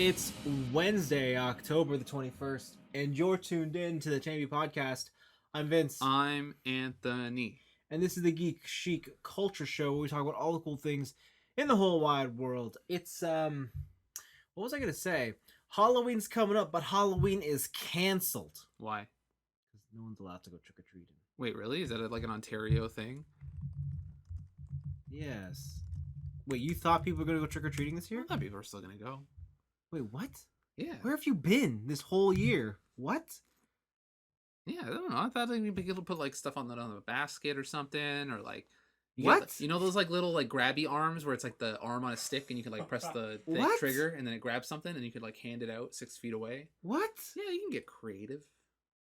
It's Wednesday, October the 21st, and you're tuned in to the TNIAB podcast. I'm Vince. I'm Anthony. And this is the Geek Chic Culture Show where we talk about all the cool things in the whole wide world. It's, what was I going to say? Halloween's coming up, but Halloween is canceled. Why? Because no one's allowed to go trick-or-treating. Wait, really? Is that like an Ontario thing? Yes. Wait, you thought people were going to go trick-or-treating this year? I thought people are still going to go. Wait, what? Yeah. Where have you been this whole year? What? Yeah, I don't know. I thought they'd be able to put like stuff on the basket or something, or like what? You know those like little like grabby arms where it's like the arm on a stick and you can like press the trigger and then it grabs something and you could like hand it out 6 feet away. What? Yeah, you can get creative.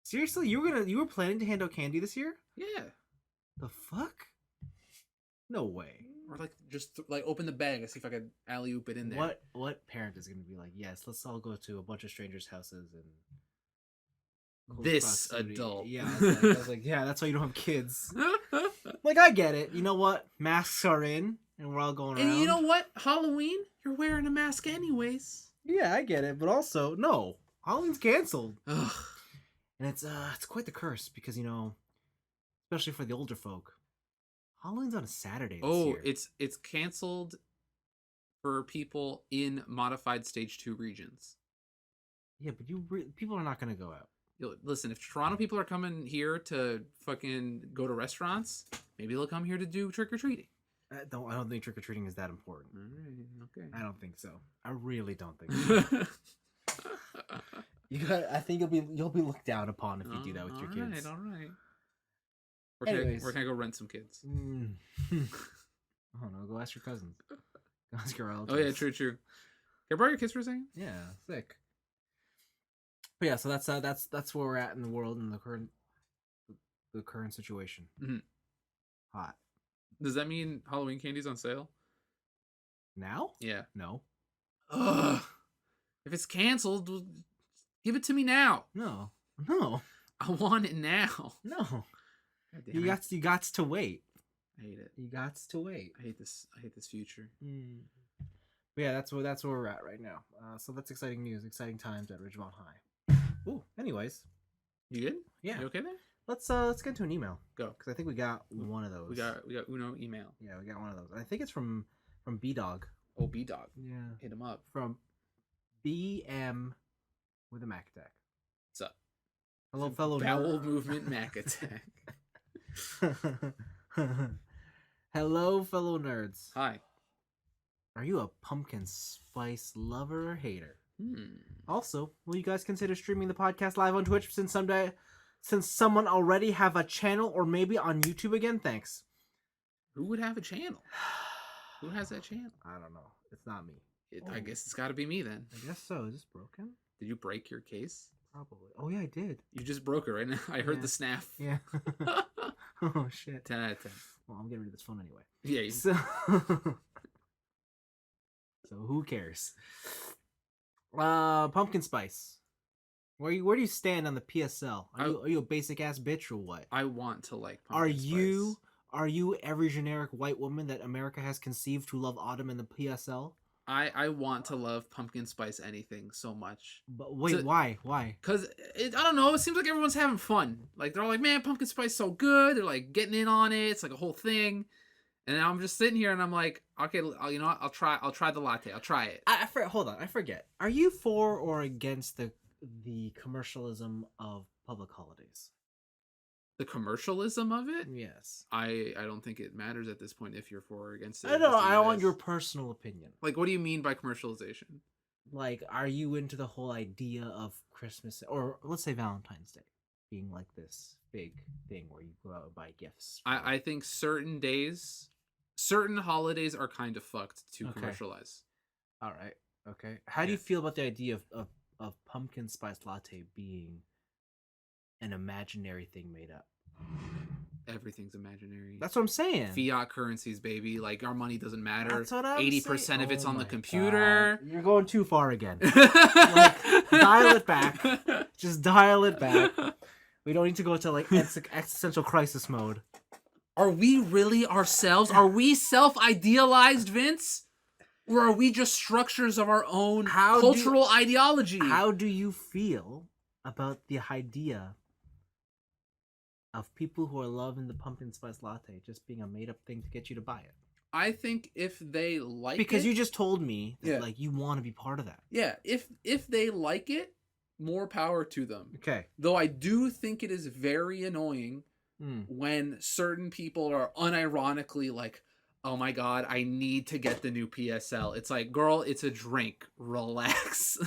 Seriously, you were planning to hand out candy this year? Yeah. The fuck? No way. Or like just like open the bag and see if I could alley-oop it in there. What parent is gonna be like, yes, let's all go to a bunch of strangers' houses and this adult. Yeah, I was like, yeah, that's why you don't have kids. Like, I get it. You know what? Masks are in, and we're all going around. And you know what? Halloween, you're wearing a mask anyways. Yeah, I get it. But also, no, Halloween's canceled. Ugh. And it's quite the curse because, you know, especially for the older folk, Halloween's on a Saturday this year. It's canceled for people in modified stage 2 regions. Yeah, but people are not going to go out. Listen, if Toronto people are coming here to fucking go to restaurants, maybe they'll come here to do trick-or-treating. I don't think trick-or-treating is that important. All right, okay. I don't think so. I really don't think so. I think you'll be looked down upon if you do that with your kids. All right. Where can I go rent some kids? I don't know. Go ask your cousins. Go ask your relatives. Oh yeah, true. Can I borrow your kids for a second? Yeah, sick. But yeah, so that's where we're at in the world in the current situation. Mm-hmm. Hot. Does that mean Halloween candy's on sale? Now? Yeah. No. Ugh. If it's canceled, give it to me now. No. I want it now. No. You got to wait. I hate it. You got to wait. I hate this future. But yeah, that's where we're at right now. So that's exciting news, exciting times at Ridgemont High. Ooh. Anyways, you good? Yeah. You okay there? Let's get into an email. Go. Because I think we got one of those. We got Uno email. Yeah, we got one of those. I think it's from B Dog. Oh, B Dog. Yeah. Hit him up. From BM with a Mac Attack. What's up? Hello, fellow Bowel movement Mac Attack. Hello, fellow nerds. Hi. Are you a pumpkin spice lover or hater? Also, will you guys consider streaming the podcast live on Twitch since someone already have a channel, or maybe on YouTube again? Thanks. Who would have a channel? Who has that channel? I don't know. It's not me. I guess it's got to be me then. I guess so. Is this broken? Did you break your case? Probably. Oh yeah, I did. You just broke it right now. I heard the snap. Yeah. Oh shit. 10 out of 10. Well, I'm getting rid of this phone anyway. Yeah. So who cares? Pumpkin spice. Where do you stand on the PSL? Are you a basic ass bitch or what? I want to like pumpkin spice. Are you every generic white woman that America has conceived to love autumn in the PSL? I want to love pumpkin spice anything so much. But wait, why? Because I don't know. It seems like everyone's having fun. Like they're all like, man, pumpkin spice so good. They're like getting in on it. It's like a whole thing. And I'm just sitting here and I'm like, okay, you know what? I'll try the latte. I'll try it. Hold on, I forget. Are you for or against the commercialism of public holidays? The commercialism of it? Yes. I don't think it matters at this point if you're for or against it. I know. I want your personal opinion. Like, what do you mean by commercialization? Like, are you into the whole idea of Christmas, or let's say Valentine's Day, being like this big thing where you go out and buy gifts? I think certain holidays are kind of fucked to commercialize. All right. Okay. How do you feel about the idea of pumpkin spice latte being an imaginary thing made up? Everything's imaginary. That's what I'm saying. Fiat currencies, baby. Like, our money doesn't matter. That's what I'm 80% of it's on the computer. God. You're going too far again. Like, dial it back. Just dial it back. We don't need to go to like existential crisis mode. Are we really ourselves? Are we self-idealized, Vince? Or are we just structures of our own How cultural ideology? How do you feel about the idea of people who are loving the pumpkin spice latte just being a made up thing to get you to buy it? I think if they like Because it, you just told me that Yeah. like you want to be part of that. yeah, if they like it, more power to them. Okay. Though I do think it is very annoying Mm. when certain people are unironically like, "Oh my god, I need to get the new PSL." It's like, "Girl, it's a drink. Relax."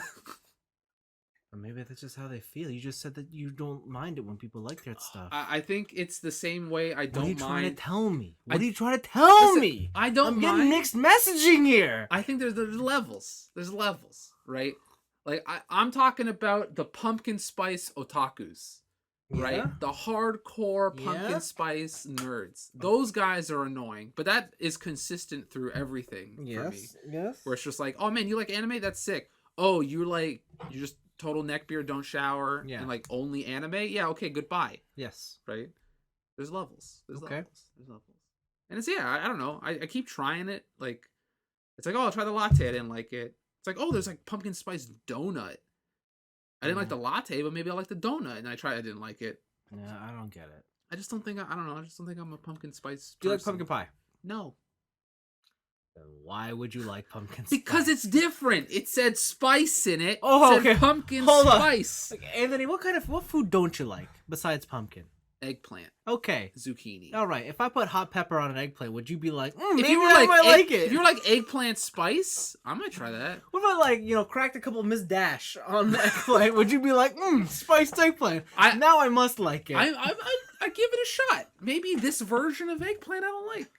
Or maybe that's just how they feel. You just said that you don't mind it when people like that stuff. I think it's the same way I What are you don't trying to mind. tell me? What I- are you trying to tell Listen, me? I don't I'm getting mind. mixed messaging here. I think there's levels. There's levels, right? Like I'm talking about the pumpkin spice otakus, right? Yeah? The hardcore pumpkin Yeah? spice nerds. Those guys are annoying, but that is consistent through everything for me. Yes. Where it's just like, oh man, you like anime? That's sick. Oh, you just total neckbeard, don't shower, Yeah. and like only anime? Yeah, okay, goodbye. Yes. Right? There's levels. There's Okay. levels. There's levels. And it's I don't know. I keep trying it. Like it's like, oh, I'll try the latte. I didn't like it. It's like, oh, there's like pumpkin spice donut. I didn't like the latte, but maybe I like the donut. And I tried, I didn't like it. Yeah, I don't get it. I just don't think I don't know. I just don't think I'm a pumpkin spice. Do you like person. pumpkin pie? No. Then why would you like pumpkin Because spice? it's different. It said spice in it. Oh, It said okay. pumpkin Hold on. spice. Like, Anthony, what food don't you like besides pumpkin? Eggplant, Okay. zucchini. All right. If I put hot pepper on an eggplant, would you be like, If maybe you were I like, might like it? if you were like eggplant spice, I might try that. What about like, cracked a couple Miss Dash on the eggplant? Would you be like, spiced eggplant? Now I must like it. I give it a shot. Maybe this version of eggplant I don't like.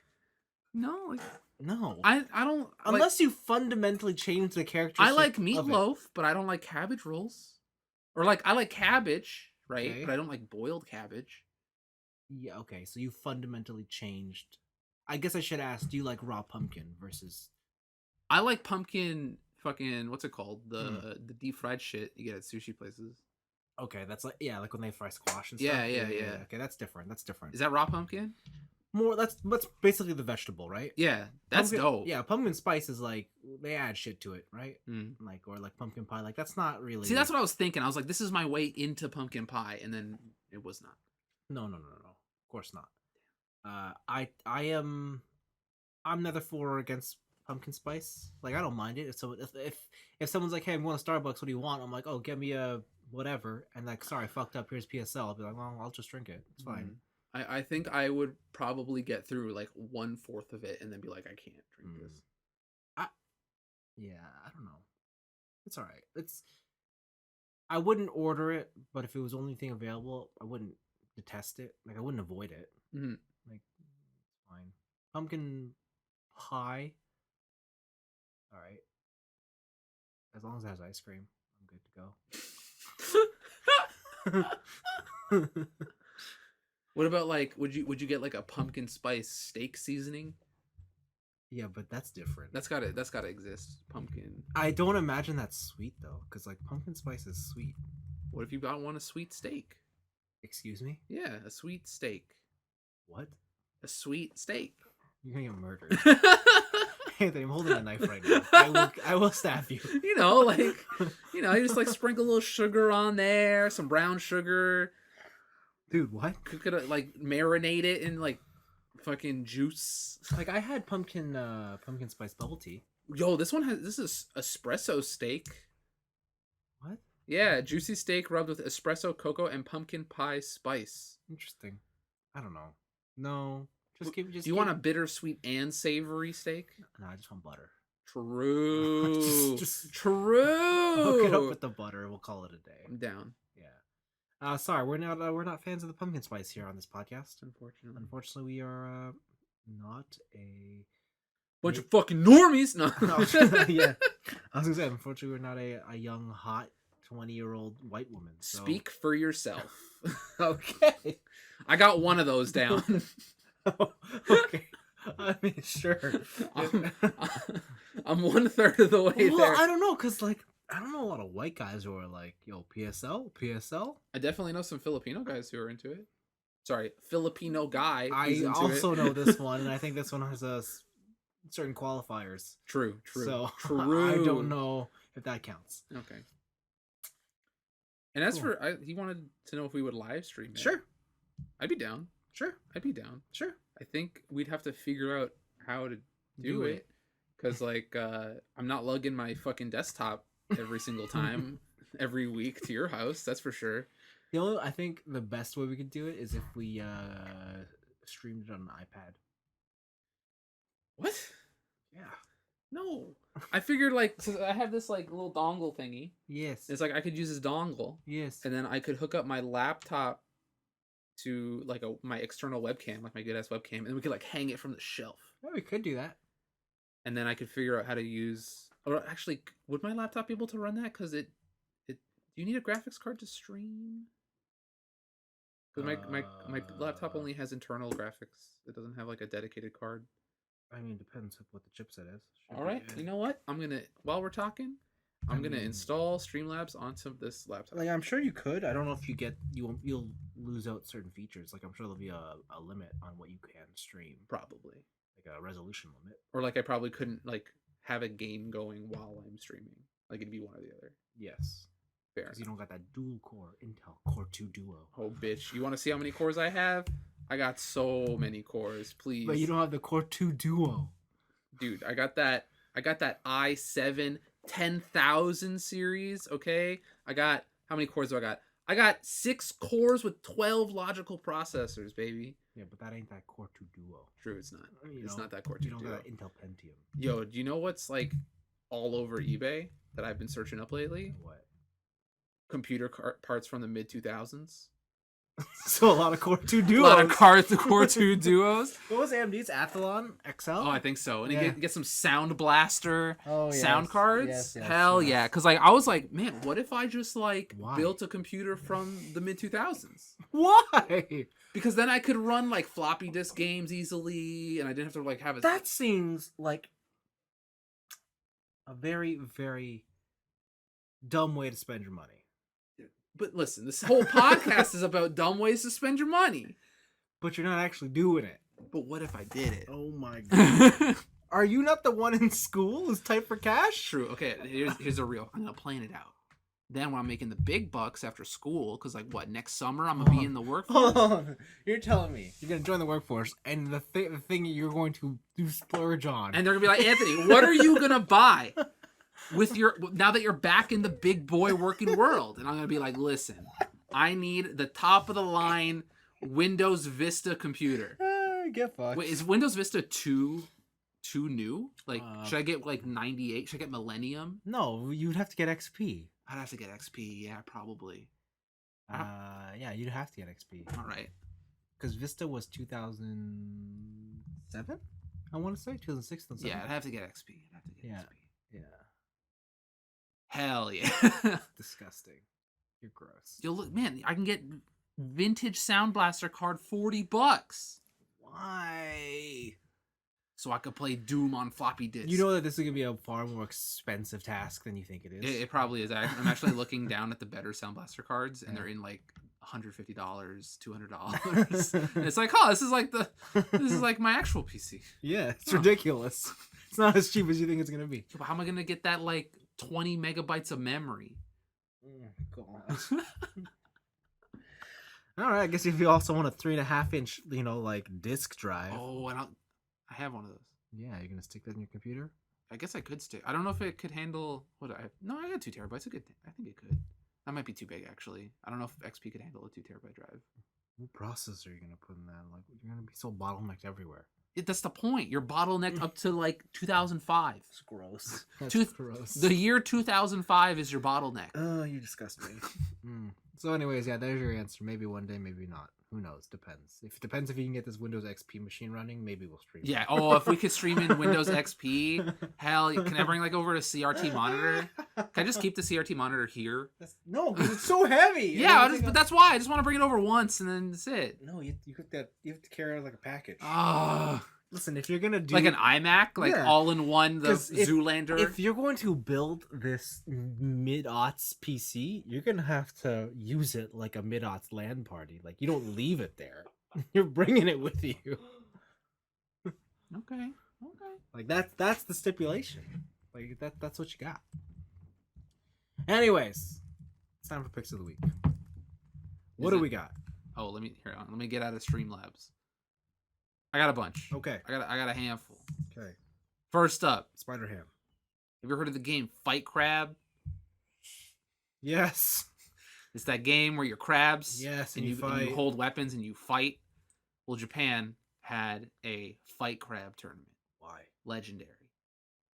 No, like, no. I don't. Unless you fundamentally change the character. I like meatloaf, but I don't like cabbage rolls. Or like I like cabbage, right? Okay. But I don't like boiled cabbage. Yeah, okay. So you fundamentally changed. I guess I should ask, do you like raw pumpkin versus... I like pumpkin fucking what's it called? The deep fried shit you get at sushi places. Okay, that's like like when they fry squash and Yeah, stuff. yeah. Okay, that's different. That's different. Is that raw pumpkin? More that's basically the vegetable, right? Yeah, that's Pumpkin, dope. Yeah, pumpkin spice is like they add shit to it, right? Mm. Or like pumpkin pie. Like that's not really. See, that's what I was thinking. I was like, this is my way into pumpkin pie, and then it was not. No. Of course not. I'm neither for or against pumpkin spice. Like I don't mind it. If someone's like, hey, I'm going to Starbucks, what do you want? I'm like, oh, get me a whatever. And like, sorry, I fucked up. Here's PSL. I'll be like, well, I'll just drink it. It's fine. I think I would probably get through like 1/4 of it and then be like, I can't drink this. I don't know. It's all right. I wouldn't order it, but if it was the only thing available, I wouldn't detest it. Like I wouldn't avoid it. Mm-hmm. Like it's fine. Pumpkin pie. All right. As long as it has ice cream, I'm good to go. What about like would you get like a pumpkin spice steak seasoning? Yeah, but that's different. That's gotta exist. Pumpkin. I don't imagine that's sweet though, because like pumpkin spice is sweet. What if you want a sweet steak? Excuse me? Yeah, a sweet steak. What? A sweet steak. You're gonna get murdered. Anthony, I'm holding a knife right now. I will stab you. You just like sprinkle a little sugar on there, some brown sugar. Dude, what? Could like marinate it in like fucking juice. Like I had pumpkin spice bubble tea. Yo, this is espresso steak. What? Yeah, juicy steak rubbed with espresso, cocoa, and pumpkin pie spice. Interesting. I don't know. No. Do you want a bittersweet and savory steak? No, I just want butter. True. Just True. hook it up with the butter. We'll call it a day. I'm down. Yeah. Sorry, we're not fans of the pumpkin spice here on this podcast. Unfortunately, we are not a bunch of fucking normies. No. Yeah. I was gonna say, unfortunately, we're not a young, hot 20-year-old white woman. So. Speak for yourself. Okay. I got one of those down. Okay. I mean, sure. I'm 1/3 of the way there. I don't know, cause like I don't know a lot of white guys who are like, yo, PSL. I definitely know some Filipino guys who are into it. Sorry, Filipino guy. I also know this one, and I think this one has a certain qualifiers. True. So True. I don't know if that counts. Okay. And as Cool. for, he wanted to know if we would live stream it. Sure. I'd be down. Sure. I'd be down. Sure. I think we'd have to figure out how to do it. Because, like, I'm not lugging my fucking desktop every single time, every week to your house. That's for sure. I think the best way we could do it is if we streamed it on an iPad. What? Yeah. No. I figured, like, so I have this, like, little dongle thingy. Yes. It's like I could use this dongle. Yes. And then I could hook up my laptop to, like, my external webcam, like my good-ass webcam. And we could, like, hang it from the shelf. Yeah, we could do that. And then I could figure out how to use... Or actually, would my laptop be able to run that? Because do you need a graphics card to stream? Because my laptop only has internal graphics. It doesn't have, like, a dedicated card. I mean, it depends what the chipset is. All right. You know what? I'm going to... While we're talking, I'm going to install Streamlabs onto this laptop. Like, I'm sure you could. I don't know if you'll lose out certain features. Like, I'm sure there'll be a limit on what you can stream. Probably. Like a resolution limit. Or, like, I probably couldn't, like, have a game going while I'm streaming. Like, it'd be one or the other. Yes. Fair. Because you don't got that dual core Intel Core 2 Duo. Oh, bitch. You want to see how many cores I have? I got so many cores, please. But you don't have the Core 2 Duo. Dude, I got that i7 10,000 series, okay? How many cores do I got? I got 6 cores with 12 logical processors, baby. Yeah, but that ain't that Core 2 Duo. True, it's not. It's not that Core 2 You don't Duo. got that Intel Pentium. Yo, do you know what's, like, all over eBay that I've been searching up lately? What? Computer parts from the mid-2000s. So a lot of Core 2 Duos. A lot of Core 2 Duos. What was AMD's Athlon XL? Oh, I think so. And Yeah. you get some Sound Blaster sound yes. cards. Yes, Hell yes. yeah. Because, like, I was like, man, what if I just, like, Why? built a computer from the mid-2000s? Why? Because then I could run, like, floppy disk games easily, and I didn't have to, like, have it. That seems like a very, very dumb way to spend your money. But listen, this whole podcast is about dumb ways to spend your money. But you're not actually doing it. But what if I did it? Oh my god. Are you not the one in school who's tight for cash? True. Okay, here's a real. I'm going to plan it out. Then when I'm making the big bucks after school, because, like, what, next summer I'm going to be in the workforce? Hold on. You're telling me you're going to join the workforce, and the thing you're going to do splurge on. And they're going to be like, Anthony, what are you going to buy? Now that you're back in the big boy working world. And I'm gonna be like, listen, I need the top of the line Windows Vista computer. Get fucked. Wait, is Windows Vista too new? Like, should I get like 98? Should I get Millennium? No, you'd have to get XP. I'd have to get XP, yeah, probably. Yeah, you'd have to get XP. All right. Because Vista was 2007? I want to say 2006. Yeah, I'd have to get XP. Yeah. Hell yeah. Disgusting. You're gross. Yo, look, man, I can get vintage Sound Blaster card $40. Why? So I could play Doom on floppy disk. You know that this is going to be a far more expensive task than you think it is. It probably is. I'm actually looking down at the better Sound Blaster cards, and they're in like $150, $200. And it's like, oh, this is like my actual PC. Yeah, it's ridiculous. It's not as cheap as you think it's going to be. How am I going to get that, like, 20 megabytes of memory? Oh, God. All right, I guess if you also want a 3.5-inch, like disc drive. Oh, and I have one of those. Yeah, you're gonna stick that in your computer. I guess I could stick. I don't know if it could handle what I have. No, I got 2 terabytes. I think it could. That might be too big, actually. I don't know if XP could handle a 2 terabyte drive. What processor are you gonna put in that? Like, you're gonna be so bottlenecked everywhere. That's the point. You're bottlenecked up to like 2005. It's gross. That's gross. The year 2005 is your bottleneck. Oh, you disgust me. So, anyways, yeah, there's your answer. Maybe one day, maybe not. Who knows? Depends. Depends if you can get this Windows XP machine running. Maybe we'll stream. Yeah. Oh, if we could stream in Windows XP, hell, can I bring like over a CRT monitor? Can I just keep the CRT monitor here? No, because it's so heavy. Yeah, but that's why I just want to bring it over once and then that's it. No, you have to carry it like a package. Ah. Listen, if you're gonna do like an iMac, like all in one, the Zoolander. If you're going to build this mid-aughts PC, you're gonna have to use it like a mid-aughts LAN party. Like, you don't leave it there; you're bringing it with you. Okay. Okay. Like that's the stipulation. Like that's what you got. Anyways, it's time for picks of the week. What do we got? Oh, let me get out of Streamlabs. I got a bunch. Okay. I got a handful. Okay. First up, Spider Ham. have you ever heard of the game Fight Crab? Yes. It's that game where you're crabs. Yes, and you and fight. you hold weapons and you fight. Well, Japan had a Fight Crab tournament. Why? Legendary.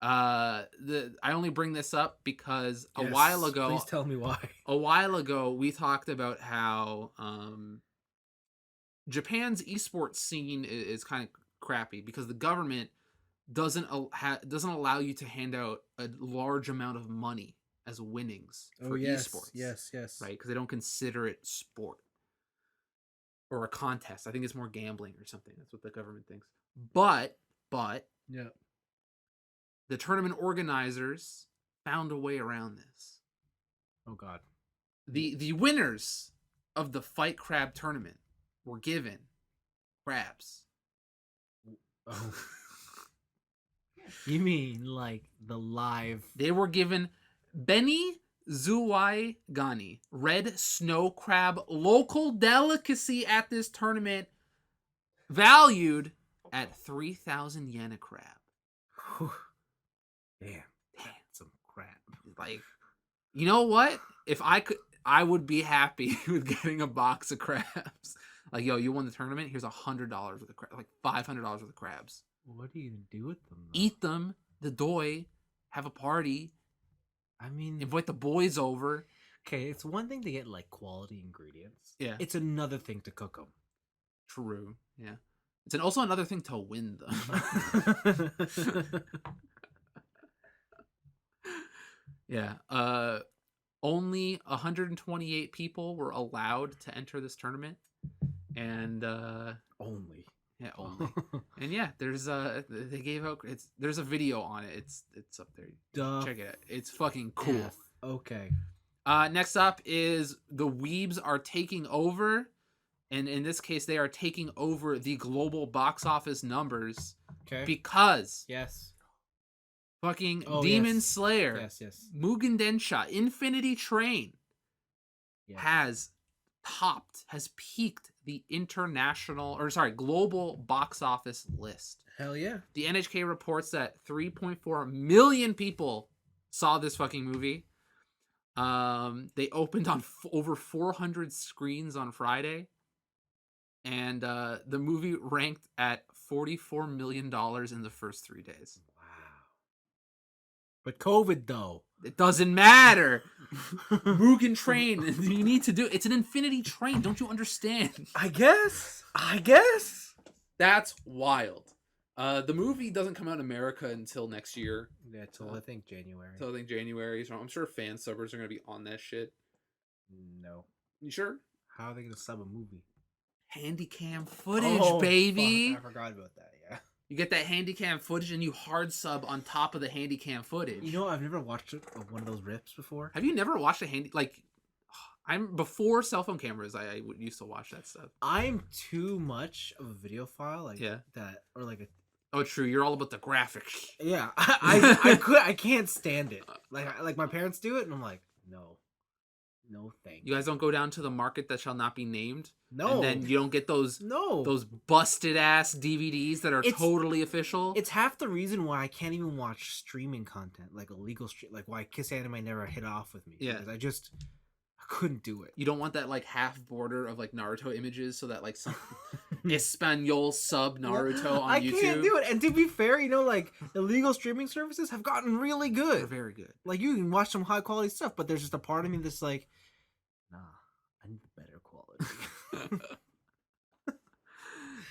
I only bring this up because a Yes, while ago. Please tell me why. A while ago, we talked about how Japan's esports scene is kind of crappy because the government doesn't allow you to hand out a large amount of money as winnings for esports. Yes. Right? Because they don't consider it sport or a contest. I think it's more gambling or something. That's what the government thinks. But yeah. the tournament organizers found a way around this. Oh God. The winners of the Fight Crab tournament were given crabs. Oh. You mean like the live? They were given Beni Zuwai Gani, red snow crab, local delicacy at this tournament, valued at 3,000 yen a crab. Damn, that's some crap. Like, you know what? If I could, I would be happy with getting a box of crabs. Like, yo, you won the tournament. Here's $100 worth of crabs, like $500 worth of crabs. What are you gonna do with them? Though? Eat them, the doi, have a party. I mean, invite the boys over. Okay, it's one thing to get like quality ingredients. Yeah, it's another thing to cook them. True. Yeah, it's also another thing to win them. Yeah. Only 128 people were allowed to enter this tournament, and only. Yeah, only. And yeah, there's they gave out there's a video on it. It's up there. Check it out. It's fucking cool. Okay. Next up is the Weebs are taking over, and in this case they are taking over the global box office numbers. Okay. Because yes. Fucking Demon Slayer. Yes. Mugen Densha Infinity Train has peaked the global box office list. Hell yeah. The NHK reports that 3.4 million people saw this fucking movie. They opened on over 400 screens on Friday. And the movie ranked at $44 million in the first 3 days. Wow. But COVID, though. It doesn't matter. Mugen Train. You need to do it's an infinity train. Don't you understand? I guess. That's wild. The movie doesn't come out in America until next year. Yeah, till I think January. So I'm sure fan subbers are gonna be on that shit. No. You sure? How are they gonna sub a movie? Handycam footage, baby. Fuck, I forgot about that. Yeah. You get that Handycam footage and you hard sub on top of the Handycam footage. You know, I've never watched one of those rips before. Have you never watched I'm before cell phone cameras. I used to watch that stuff. I'm too much of a videophile, that, or like a. Oh, true. You're all about the graphics. Yeah, I can't stand it. Like my parents do it, and I'm like, no, thank you. You guys don't go down to the market that shall not be named. No, and then you don't get those busted ass DVDs that are totally official. It's half the reason why I can't even watch streaming content, like illegal like why Kiss Anime never hit off with me. Yeah, because I couldn't do it. You don't want that like half border of like Naruto images, so that like some Espanol sub Naruto on YouTube. I can't do it. And to be fair, like illegal streaming services have gotten really good. They're very good. Like you can watch some high quality stuff, but there's just a part of me that's like, nah, I need the better quality.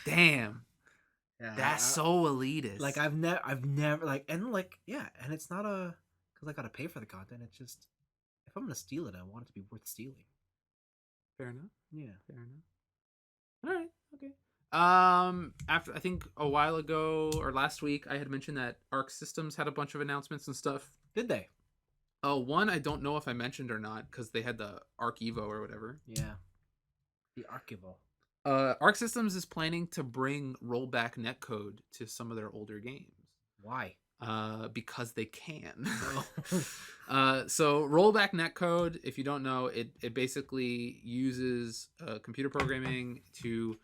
Damn. Yeah, that's so elitist. Like I've never and it's not because I gotta pay for the content. It's just if I'm gonna steal it, I want it to be worth stealing. Fair enough. Yeah. Fair enough. All right. Okay. After I think a while ago or last week, I had mentioned that Arc Systems had a bunch of announcements and stuff. Did they? Oh, one I don't know if I mentioned or not because they had the Arc Evo or whatever. Yeah. The Arc Evo. Arc Systems is planning to bring rollback netcode to some of their older games. Why? Because they can. Oh. So rollback netcode, if you don't know, it basically uses computer programming to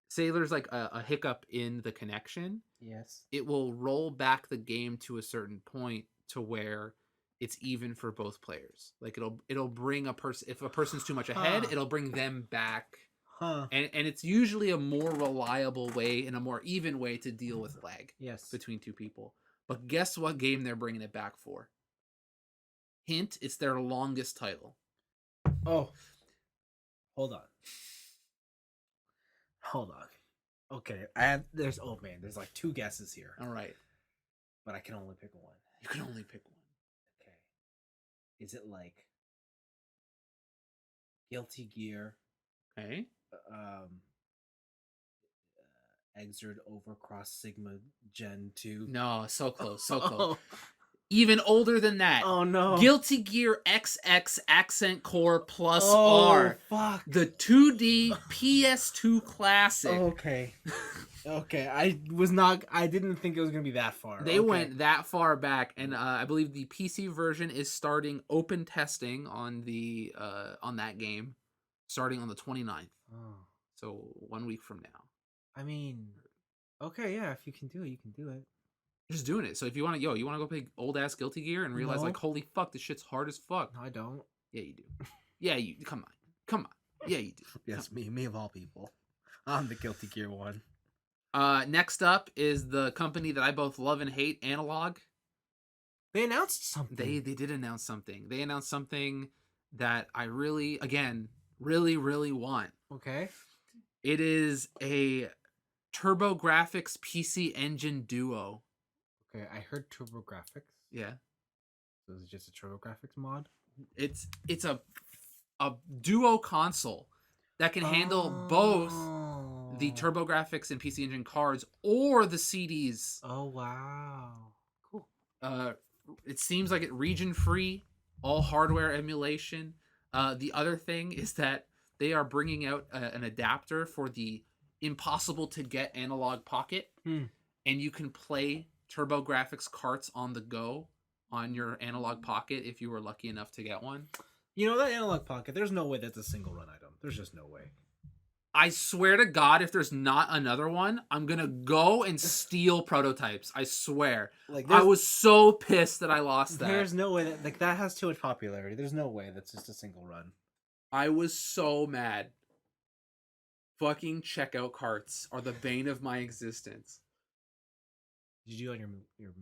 say there's like a hiccup in the connection. Yes. It will roll back the game to a certain point to where it's even for both players. Like it'll bring a person, if a person's too much ahead, Huh. it'll bring them back. Huh. And it's usually a more reliable way and a more even way to deal with lag Yes. between two people. But guess what game they're bringing it back for? Hint, it's their longest title. Oh. Hold on. Okay. There's like 2 guesses here. All right. But I can only pick one. You can only pick one. Okay. Is it like Guilty Gear? Okay. Exert Overcross Sigma Gen 2. No, so close, so close. Oh. Even older than that. Oh no. Guilty Gear XX Accent Core Plus Oh, R. fuck. The 2D PS2 classic. Okay. Okay. I didn't think it was gonna be that far. They went that far back, and I believe the PC version is starting open testing on the on that game, starting on the 29th. Oh. So 1 week from now. I mean, okay, yeah, if you can do it, you can do it. Just doing it. So if you want to, you want to go play old ass Guilty Gear and realize No. like, holy fuck, this shit's hard as fuck. No, I don't. Yeah, you do. Yeah, you come on. Yeah, you do. Yes, me of all people. I'm the Guilty Gear one. Next up is the company that I both love and hate, Analog. They announced something. They did announce something. They announced something that I really want. Okay. It is a TurboGrafx PC Engine Duo. Okay, I heard TurboGrafx. Yeah. So is it just a TurboGrafx mod? It's a Duo console that can handle both the TurboGrafx and PC Engine cards or the CDs. Oh wow. Cool. It seems like it region free, all hardware emulation. The other thing is that they are bringing out an adapter for the impossible to get Analog Pocket, and you can play TurboGrafx carts on the go on your Analog Pocket if you were lucky enough to get one. You know that Analog Pocket, there's no way that's a single run item. There's just no way. I swear to God, if there's not another one, I'm gonna go and steal prototypes. I swear. Like I was so pissed that I lost that. There's no way that has too much popularity. There's no way that's just a single run. I was so mad. Fucking checkout carts are the bane of my existence. Did you do it on your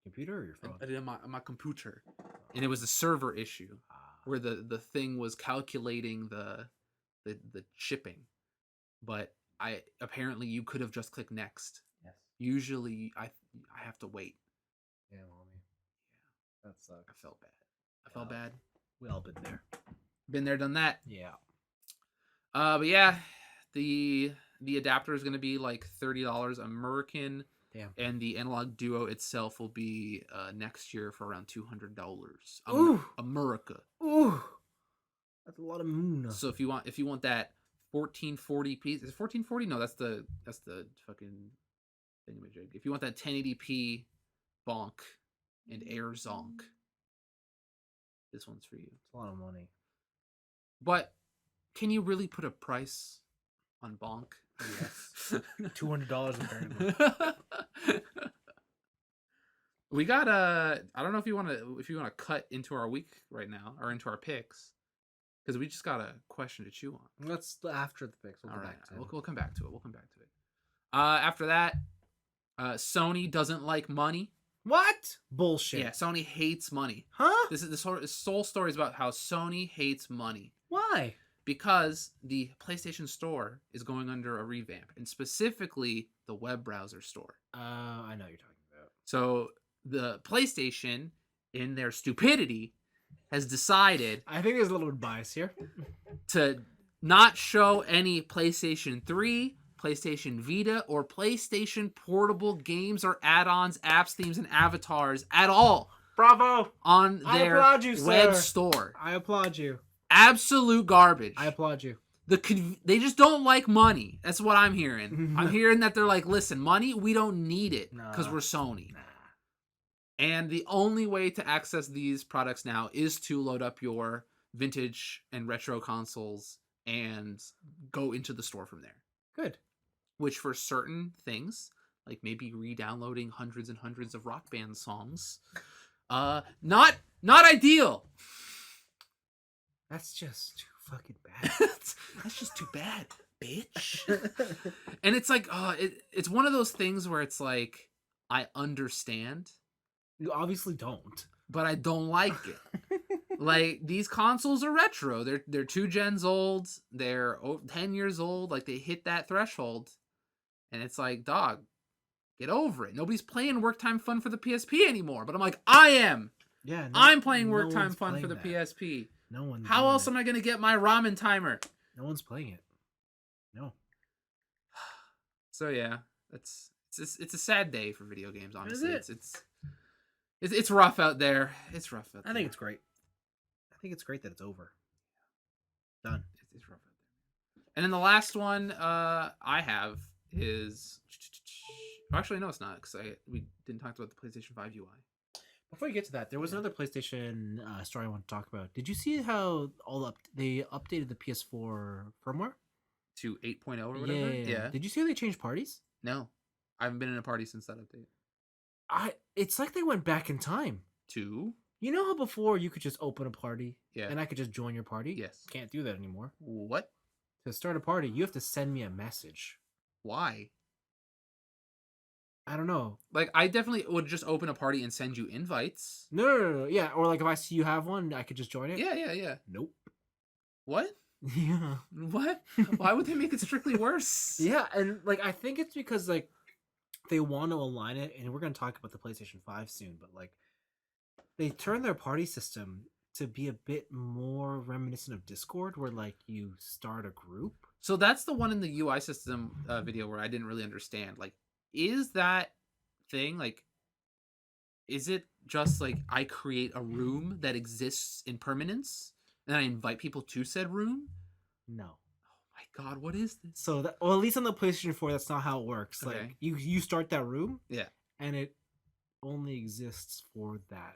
computer or your phone? I did it on my computer, and it was a server issue where the thing was calculating the shipping, but apparently you could have just clicked next. Yes. Usually I have to wait. Yeah, mommy. Yeah, that sucks. I felt bad. We all been there. Been there, done that. Yeah. But yeah, the adapter is gonna be like $30 American. Damn. And the Analog Duo itself will be next year for around $200. Ooh. America. Ooh. That's a lot of moon. So if you want that 1440p, is it 1440? No, that's the fucking thingamajig. If you want that 1080p bonk and air zonk, this one's for you. It's a lot of money. But can you really put a price on bonk? Yes. $200 apparently. We got I don't know if you want to cut into our week right now or into our picks, because we just got a question to chew on. Let's after the picks. All right, we'll come back to it. After that, Sony doesn't like money. What? Bullshit. Yeah, Sony hates money. Huh? This whole story is about how Sony hates money. Why? Because the PlayStation Store is going under a revamp, and specifically the web browser store. I know what you're talking about. So the PlayStation, in their stupidity, has decided, I think there's a little bit of bias here, to not show any PlayStation 3, PlayStation Vita, or PlayStation Portable games or add-ons, apps, themes, and avatars at all. Bravo! On their applaud you, web sir. store. I applaud you. Absolute garbage. I applaud you. They just don't like money. That's what I'm hearing. I'm hearing that they're like, listen, money, we don't need it because we're Sony. And the only way to access these products now is to load up your vintage and retro consoles and go into the store from there. Good. Which for certain things, like maybe re-downloading hundreds and hundreds of Rock Band songs, not ideal. That's just too fucking bad. That's just too bad, bitch. And it's like, it's one of those things where it's like, I understand. You obviously don't. But I don't like it. Like, these consoles are retro. They're 2 gens old. They're 10 years old. Like, they hit that threshold. And it's like, dog, get over it. Nobody's playing Work Time Fun for the PSP anymore. But I'm like, I am. Yeah, I'm playing Work Time Fun for the PSP. No one. How else am I going to get my ramen timer? No one's playing it. No. So yeah, it's a sad day for video games. Honestly, it's rough out there. It's rough out there. I think it's great. I think it's great that it's over. Done. It's rough out there. And then the last one I have is, actually no, it's not, because we didn't talk about the PlayStation 5 UI. Before you get to that, there was another PlayStation story I want to talk about. Did you see how they updated the PS4 firmware to 8.0 or whatever? Yeah. Did you see how they changed parties? No, I haven't been in a party since that update. It's like they went back in time. To? You know how before you could just open a party? Yeah. And I could just join your party? Yes. Can't do that anymore. What? To start a party, you have to send me a message. Why? I don't know. Like, I definitely would just open a party and send you invites. No. Yeah, or like if I see you have one, I could just join it. Yeah. Nope. What? Yeah. What? Why would they make it strictly worse? Yeah, and like I think it's because like they want to align it, and we're gonna talk about the PlayStation 5 soon, but like they turn their party system to be a bit more reminiscent of Discord, where like you start a group. So that's the one in the UI system video where I didn't really understand. Like, is that thing like, is it just like I create a room that exists in permanence and I invite people to said room? No. Oh my god, what is this? So that, well, at least on the PlayStation 4, that's not how it works. Okay. Like you start that room, Yeah, and it only exists for that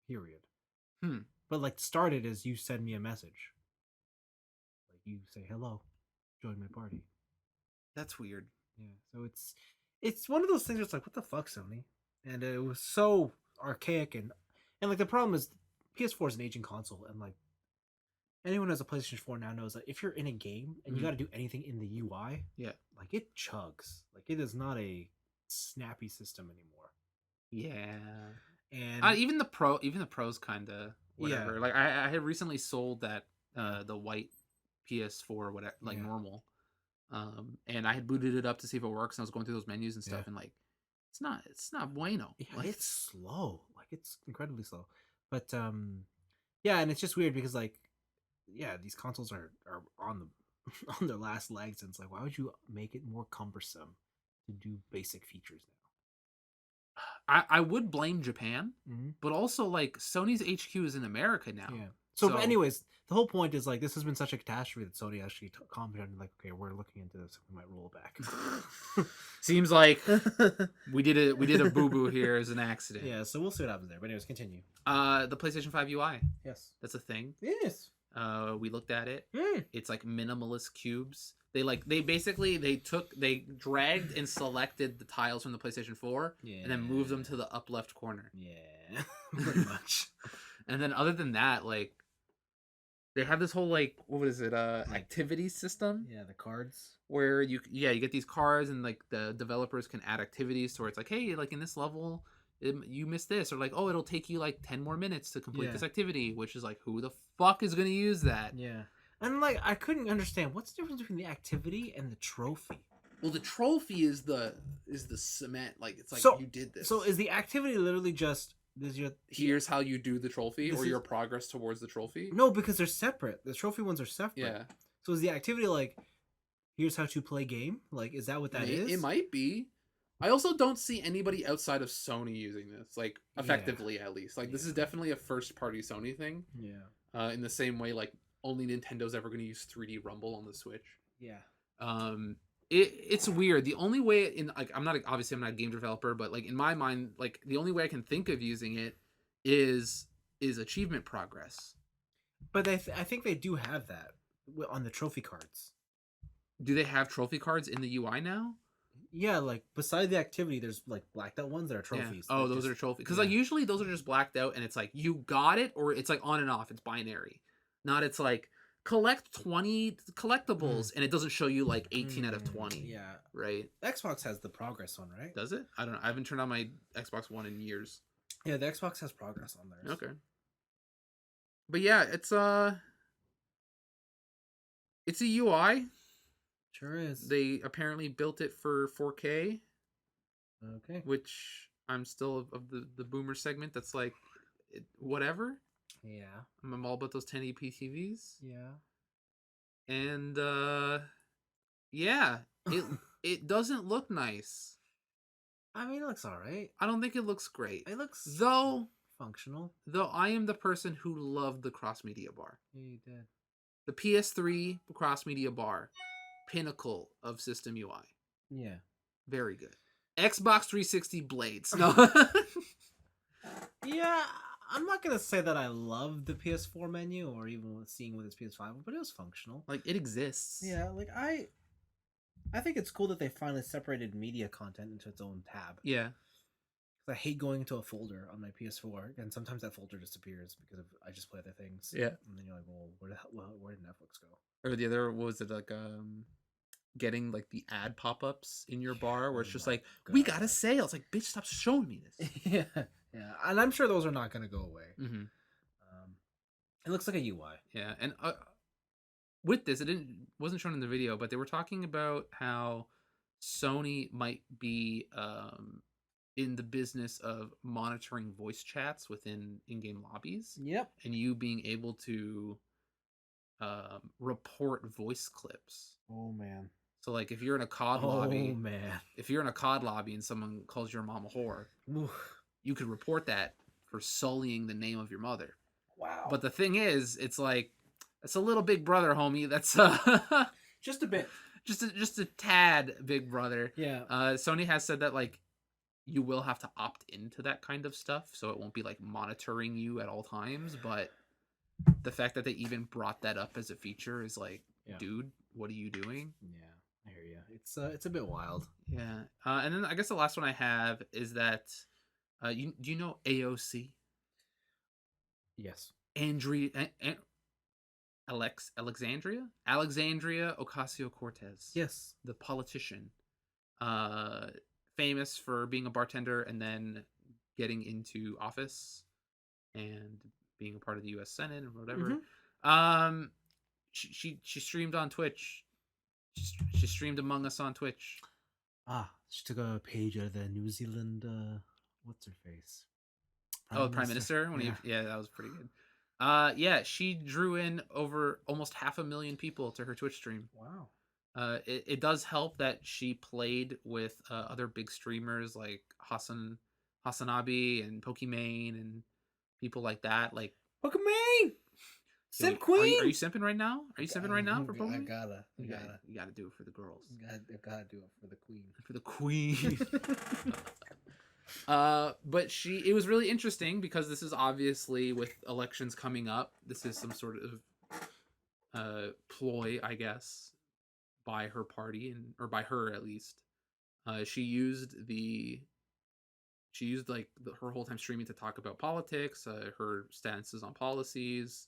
period. But like start it as you send me a message. Like you say hello, join my party. that's weird. Yeah, so it's one of those things. That's like, what the fuck, Sony? And it was so archaic, and like the problem is, PS4 is an aging console, and like anyone who has a PlayStation 4 now knows that if you're in a game and you got to do anything in the UI, yeah, like it chugs. Like it is not a snappy system anymore. Yeah, and even the pros kind of whatever. Yeah. Like I had recently sold that the white PS4 or whatever, like Yeah. normal, and I had booted it up to see if it works, and I was going through those menus and stuff, Yeah. and like it's not bueno. Yeah, Like, it's slow. Like it's incredibly slow. But yeah, and it's just weird because like yeah, these consoles are on the on their last legs, and it's like, why would you make it more cumbersome to do basic features now? I would blame Japan, Mm-hmm. but also like Sony's HQ is in America now. Yeah. So, but anyways, the whole point is like this has been such a catastrophe that Sony actually commented like, okay, we're looking into this. We might roll it back. Seems like we did a boo boo here as an accident. Yeah. So we'll see what happens there. But anyways, continue. The PlayStation 5 UI. Yes. That's a thing. Yes. We looked at it. Mm. It's like minimalist cubes. They dragged and selected the tiles from the PlayStation 4 Yeah. and then moved them to the up left corner. Yeah. Pretty much. And then other than that, like they have this whole like, what is it, activity system Yeah, the cards. where you get these cards, and like the developers can add activities to where it's like, hey, like in this level you missed this, or like, oh, it'll take you like 10 more minutes to complete this activity, which is like, who the fuck is gonna use that? Yeah. And like I couldn't understand what's the difference between the activity and the trophy. Well, the trophy is the cement, like it's like, So- you did this. So is the activity literally just here's how you do the trophy, This or is- your progress towards the trophy? No, because they're separate. The trophy ones are separate. Yeah. So is the activity like, here's how to play game? Like, is that what that is? It might be. I also don't see anybody outside of Sony using this, like effectively at least. Like this is definitely a first party Sony thing. Yeah. In the same way, like only Nintendo's ever going to use 3D Rumble on the Switch. Yeah. It's weird. The only way in like I'm not a game developer, but like in my mind, like the only way I can think of using it is achievement progress. But I think they do have that on the trophy cards. Do they have trophy cards in the UI now? Yeah, like beside the activity, there's like blacked out ones that are Yeah. trophies. Oh, those are trophies. Because like usually those are just blacked out, and it's like you got it, or it's like on and off. It's binary. Not it's like collect 20 collectibles, and it doesn't show you like 18 out of 20. Yeah. Right. Xbox has the progress one, right? Does it? I don't know. I haven't turned on my Xbox One in years. Yeah, the Xbox has progress on there. Okay. But yeah, it's a UI. Sure is. They apparently built it for 4K. Okay. Which I'm still of the boomer segment that's like whatever. Yeah. I'm all about those 1080p TVs. Yeah. And yeah, it doesn't look nice. I mean, it looks all right. I don't think it looks great. It looks functional. Though I am the person who loved the cross media bar. Yeah, you did. The PS3 cross media bar, pinnacle of system UI. Yeah. Very good. Xbox 360 blades. No. Yeah, I'm not gonna say that I love the PS4 menu or even seeing with its PS5, but it was functional. Like it exists. Yeah, like I think it's cool that they finally separated media content into its own tab. Yeah. I hate going into a folder on my PS4, and sometimes that folder disappears because I just play other things. Yeah. And then you're like, well, where did Netflix go? Or the other, what was it, like getting like the ad pop-ups in your bar where it's just like, we got a sale. It's like, bitch, stop showing me this. Yeah, and I'm sure those are not gonna go away. Mm-hmm. It looks like a UI. Yeah, and with this, wasn't shown in the video, but they were talking about how Sony might be in the business of monitoring voice chats within in-game lobbies. Yep. And you being able to report voice clips. Oh man. So like if you're in a COD lobby, man. If you're in a COD lobby and someone calls your mom a whore, you could report that for sullying the name of your mother. Wow. But the thing is, it's like it's a little Big Brother, homie. That's just a bit. Just a tad Big Brother. Yeah. Sony has said that like you will have to opt into that kind of stuff, so it won't be like monitoring you at all times, but the fact that they even brought that up as a feature is like, dude, what are you doing? Yeah, I hear you. It's a bit wild. Yeah. And then I guess the last one I have is that do you know AOC? Yes. Alexandria Ocasio-Cortez. Yes. The politician. Famous for being a bartender and then getting into office and being a part of the U.S. Senate or whatever. Mm-hmm. She streamed on Twitch. She streamed Among Us on Twitch. She took a page out of the New Zealand. What's her face? Prime Minister. Yeah, that was pretty good. Yeah, she drew in over almost 500,000 people to her Twitch stream. Wow. It does help that she played with other big streamers like Hasanabi and Pokimane and people like that. Like Pokimane, Simp Queen. Are you simping right now? Are you simping right now for Pokimane? You gotta do it for the girls. I gotta do it for the queen. For the queen. But it was really interesting because this is obviously with elections coming up. This is some sort of ploy, I guess, by her party or by her at least. She used her whole time streaming to talk about politics, her stances on policies,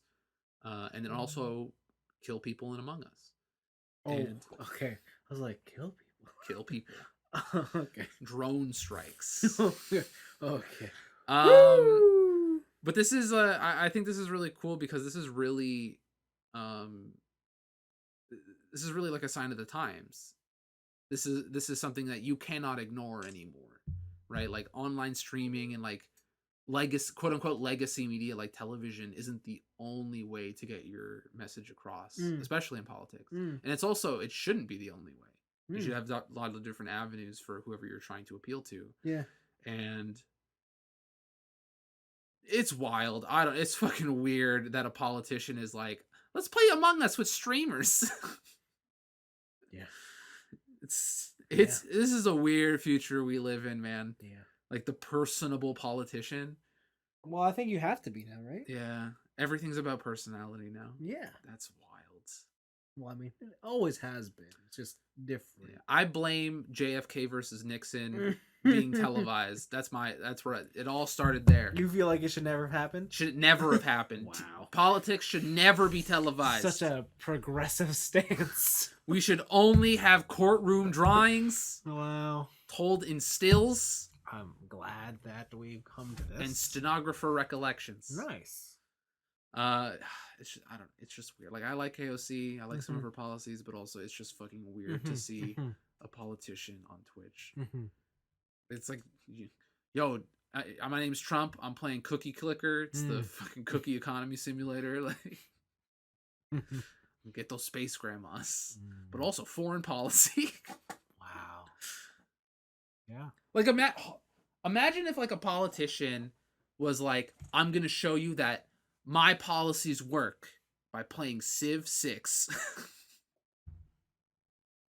and then also kill people in Among Us. Okay. I was like, kill people. Kill people. Okay. Drone strikes. Okay. But this is I think this is really cool because this is really like a sign of the times. This is something that you cannot ignore anymore, right? Like online streaming and like legacy, quote unquote legacy media like television isn't the only way to get your message across, especially in politics. And it shouldn't be the only way. You should have a lot of different avenues for whoever you're trying to appeal to. Yeah. And it's wild. It's fucking weird that a politician is like, let's play Among Us with streamers. Yeah. This is a weird future we live in, man. Yeah. Like the personable politician. Well, I think you have to be now, right? Yeah. Everything's about personality now. Yeah. That's wild. Well, I mean, it always has been. It's just different. Yeah. I blame JFK versus Nixon being televised. That's where it all started there. You feel like it should never have happened? Should never have happened. Wow. Politics should never be televised. Such a progressive stance. We should only have courtroom drawings. Wow. Told in stills. I'm glad that we've come to this. And stenographer recollections. Nice. It's just weird. Like I like KOC, I like some of her policies, but also it's just fucking weird to see a politician on Twitch. It's like, yo, my name's Trump. I'm playing Cookie Clicker. It's the fucking cookie economy simulator. Like, get those space grandmas, but also foreign policy. Wow. Yeah. Like imagine if like a politician was like, I'm gonna show you that my policies work by playing Civ 6.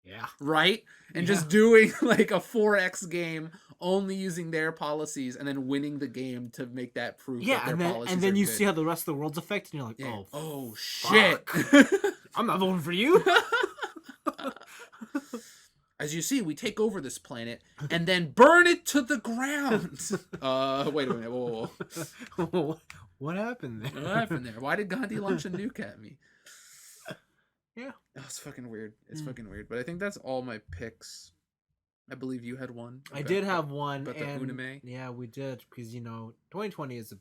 Yeah. Right? And just doing like a 4X game, only using their policies, and then winning the game to make that proof. Yeah, that their policies and then are you good. see how the rest of the world's affected, and you're like, oh shit. I'm not voting for you. As you see, we take over this planet and then burn it to the ground. Wait a minute. Whoa. What happened there? What happened there? Why did Gandhi launch a nuke at me? Yeah. Oh, it's fucking weird. It's fucking weird. But I think that's all my picks. I believe you had one. I did have one. About the Unime. Yeah, we did. Because, 2020 is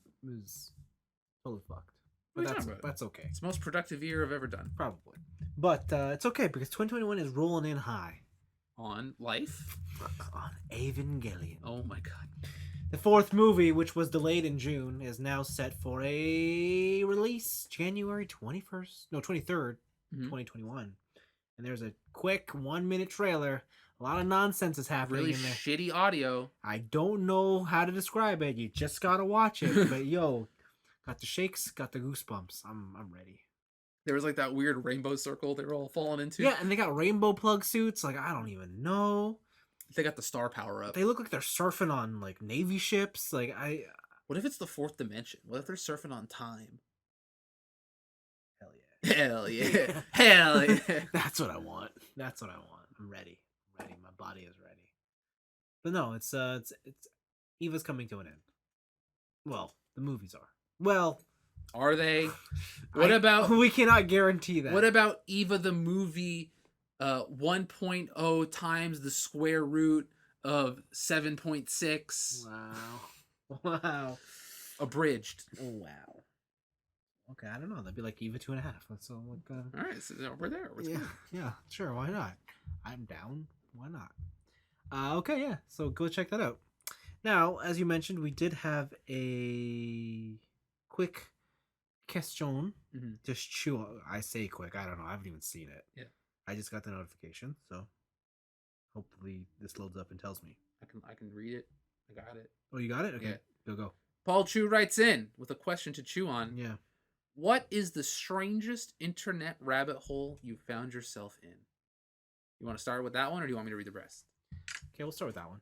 totally fucked. But that's okay. It's the most productive year I've ever done. Probably. But it's okay because 2021 is rolling in high. On life? On Evangelion. Oh my god. The fourth movie, which was delayed in June, is now set for a release January 23rd, 2021. And there's a quick 1-minute trailer. A lot of nonsense is happening Really in there. shitty audio. I don't know how to describe it. You just gotta watch it. But got the shakes, got the goosebumps. I'm ready. There was like that weird rainbow circle they were all falling into. Yeah, and they got rainbow plug suits. Like, I don't even know. They got the star power up. They look like they're surfing on like Navy ships. Like What if it's the fourth dimension? What if they're surfing on time? Hell yeah. Hell yeah. Hell yeah. That's what I want. I'm ready. My body is ready. But no, it's Eva's coming to an end. Well, the movies are. Well, are they? What about we cannot guarantee that. What about Eva the movie 1.0 times the square root of 7.6? Wow. Abridged. Oh, wow. Okay, I don't know. That'd be like Eva 2.5. That's all. All right, so we're there. Yeah, sure. Why not? I'm down. Why not? Okay, yeah. So go check that out. Now, as you mentioned, we did have a quick question. Just chew. I say quick. I don't know. I haven't even seen it. Yeah. I just got the notification, so hopefully this loads up and tells me. I can read it. I got it. Oh, you got it? Okay. Yeah. Go. Paul Chu writes in with a question to chew on. Yeah. What is the strangest internet rabbit hole you found yourself in? You want to start with that one, or do you want me to read the rest? Okay, we'll start with that one.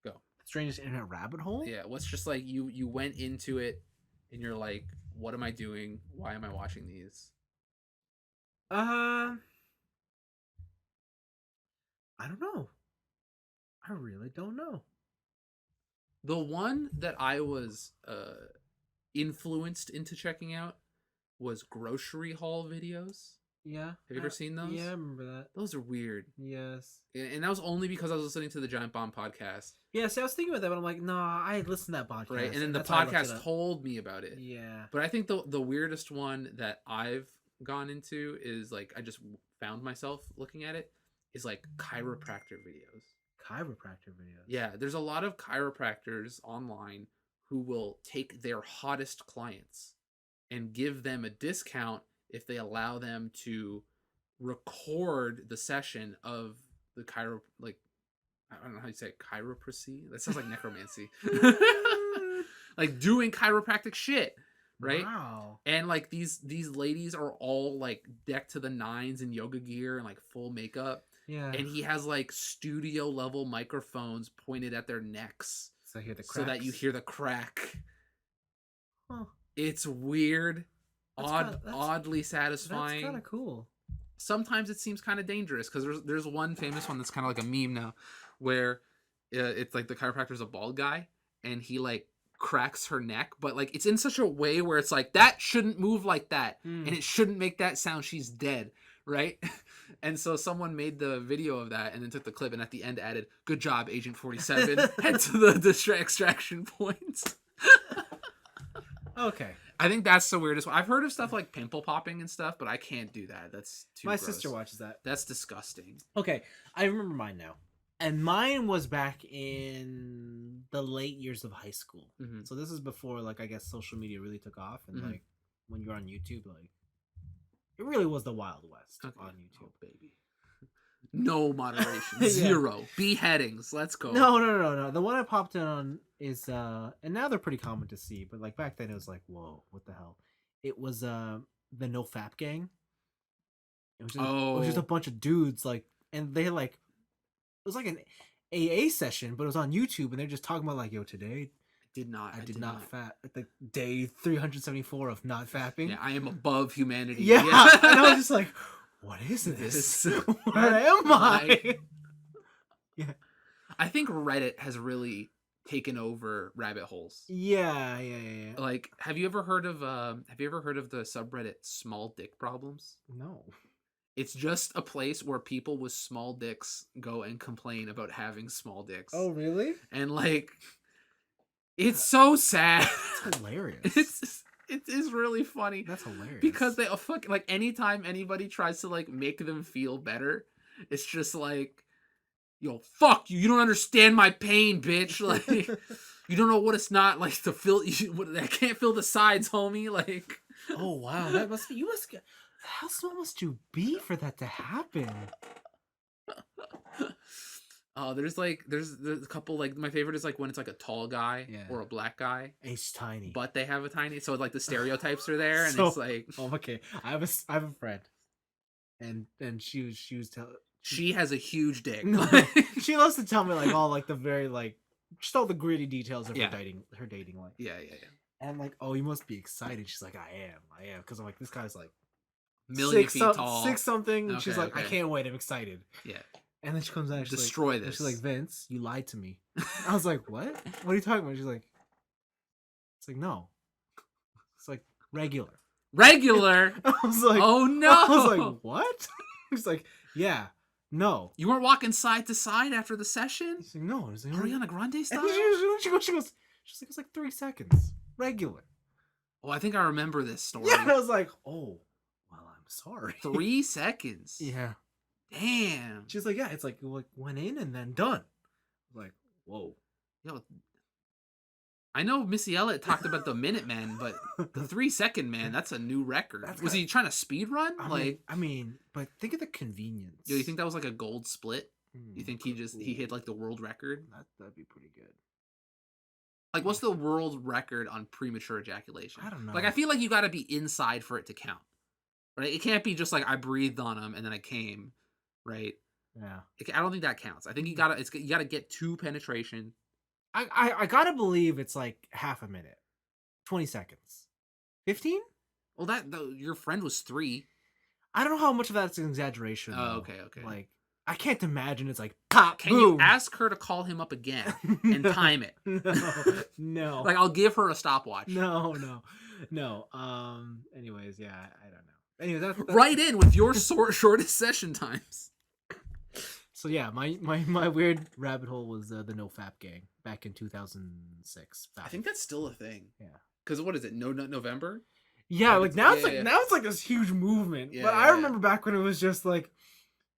Go. Strangest internet rabbit hole? Yeah, what's just like you went into it and you're like, what am I doing? Why am I watching these? I don't know. I really don't know. The one that I was influenced into checking out was grocery haul videos. Yeah. Have you ever seen those? Yeah, I remember that. Those are weird. Yes. And that was only because I was listening to the Giant Bomb podcast. Yeah, see, I was thinking about that, but I'm like, nah, I had listened to that podcast. Right, and then the podcast told me about it. Yeah. But I think the weirdest one that I've gone into is like, I just found myself looking at it, is like chiropractor videos. Chiropractor videos? Yeah, there's a lot of chiropractors online who will take their hottest clients and give them a discount if they allow them to record the session of the I don't know how you say it, chiropracy? That sounds like necromancy. Like doing chiropractic shit, right? Wow. And like these ladies are all like decked to the nines in yoga gear and like full makeup. Yeah. And he has like studio level microphones pointed at their necks. So I hear the cracks. So that you hear the crack. Huh. It's weird. Oddly satisfying. That's kind of cool. Sometimes it seems kind of dangerous because there's one famous one that's kind of like a meme now where it's like the chiropractor's a bald guy and he like cracks her neck, but like it's in such a way where it's like that shouldn't move like that and it shouldn't make that sound, she's dead, right? And so someone made the video of that and then took the clip and at the end added, "Good job, Agent 47." Head to the extraction points. Okay. I think that's the weirdest one. I've heard of stuff like pimple popping and stuff, but I can't do that. That's too My gross. sister watches that. That's disgusting. Okay, I remember mine now. And mine was back in the late years of high school. Mm-hmm. So this is before, like, I guess social media really took off. And, like, when you're on YouTube, like, it really was the Wild West on YouTube. Oh, baby. No moderation. Zero. Beheadings. Let's go. No. The one I popped in on is, and now they're pretty common to see, but, like, back then it was like, whoa, what the hell? It was, the No Fap Gang. It was just a bunch of dudes, like, and they, like, it was like an AA session, but it was on YouTube, and they're just talking about like, yo, today I did not fap. Like day 374 of not fapping. Yeah, I am above humanity. Yeah. And I was just like, what is this? Where am I? Yeah. I think Reddit has really taken over rabbit holes. Yeah. Like, have you ever heard of the subreddit Small Dick Problems? No. It's just a place where people with small dicks go and complain about having small dicks. Oh, really? And like, it's so sad. That's hilarious. It is really funny. That's hilarious. Because they like anytime anybody tries to like make them feel better, it's just like, yo, fuck you. You don't understand my pain, bitch. Like, you don't know what it's not like to feel. I can't feel the sides, homie. Like, oh wow, that must be. You must get. How small must you be for that to happen? There's a couple, like my favorite is like when it's like a tall guy or a black guy. He's tiny, but they have a tiny. So like the stereotypes are there, and so, it's like, oh, okay. I have a friend, and she was telling. She has a huge dick. No, she loves to tell me like all like the very like just all the gritty details of her dating life. Yeah. And I'm like, oh, you must be excited. She's like, I am, because I'm like, this guy's like million feet tall, 6 something. Okay, she's like, I can't wait, I'm excited. Yeah. And then she comes out and she's destroy like, this. She's like, Vince, you lied to me. I was like, what? What are you talking about? She's like, it's like, no. It's like regular. Regular? I was like, oh no. I was like, what? He's like, yeah, no. You weren't walking side to side after the session? He's like, no. He's like, Ariana Grande style? And she goes, she's like, it's like 3 seconds. Regular. Oh, I think I remember this story. Yeah, and I was like, oh, well, I'm sorry. 3 seconds. Yeah. Damn. She's like, yeah, it's like went in and then done. I was like, whoa. Yo, I know Missy Elliott talked about the Minute Man, but the 3 second man, that's a new record. Was he trying to speed run? I mean, but think of the convenience. Yo, you think that was like a gold split? You think he hit like the world record? That'd be pretty good. Like, what's the world record on premature ejaculation? I don't know. Like, I feel like you got to be inside for it to count, right? It can't be just like I breathed on him and then I came, right? Yeah. I don't think that counts. I think you gotta get to penetration. I gotta believe it's like half a minute, 20 seconds, 15. Well, your friend was 3. I don't know how much of that's an exaggeration. Oh, though. okay. Like, I can't imagine it's like pop. Can boom. you ask her to call him up again and time it? No. Like, I'll give her a stopwatch. No. Anyways, yeah, I don't know. Anyway, that's right in with your shortest session times. So yeah, my weird rabbit hole was the No Fap Gang back in 2006. I think that's still a thing. Yeah. Because what is it? November? Yeah, like now it's like this huge movement. Yeah, but I remember back when it was just like,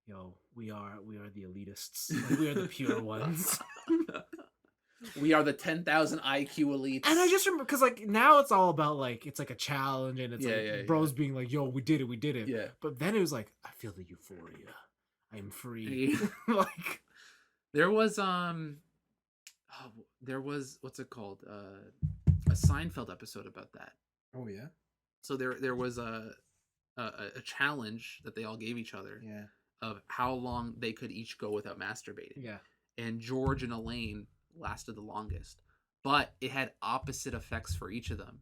yo, we are the elitists. Like, we are the pure ones. We are the 10,000 IQ elites. And I just remember because like now it's all about like it's like a challenge and it's like bros being like, yo, we did it. Yeah. But then it was like, I feel the euphoria. I am free. Like there was what's it called? A Seinfeld episode about that. Oh yeah. So there was a challenge that they all gave each other. Yeah. of how long they could each go without masturbating. Yeah. And George and Elaine lasted the longest, but it had opposite effects for each of them.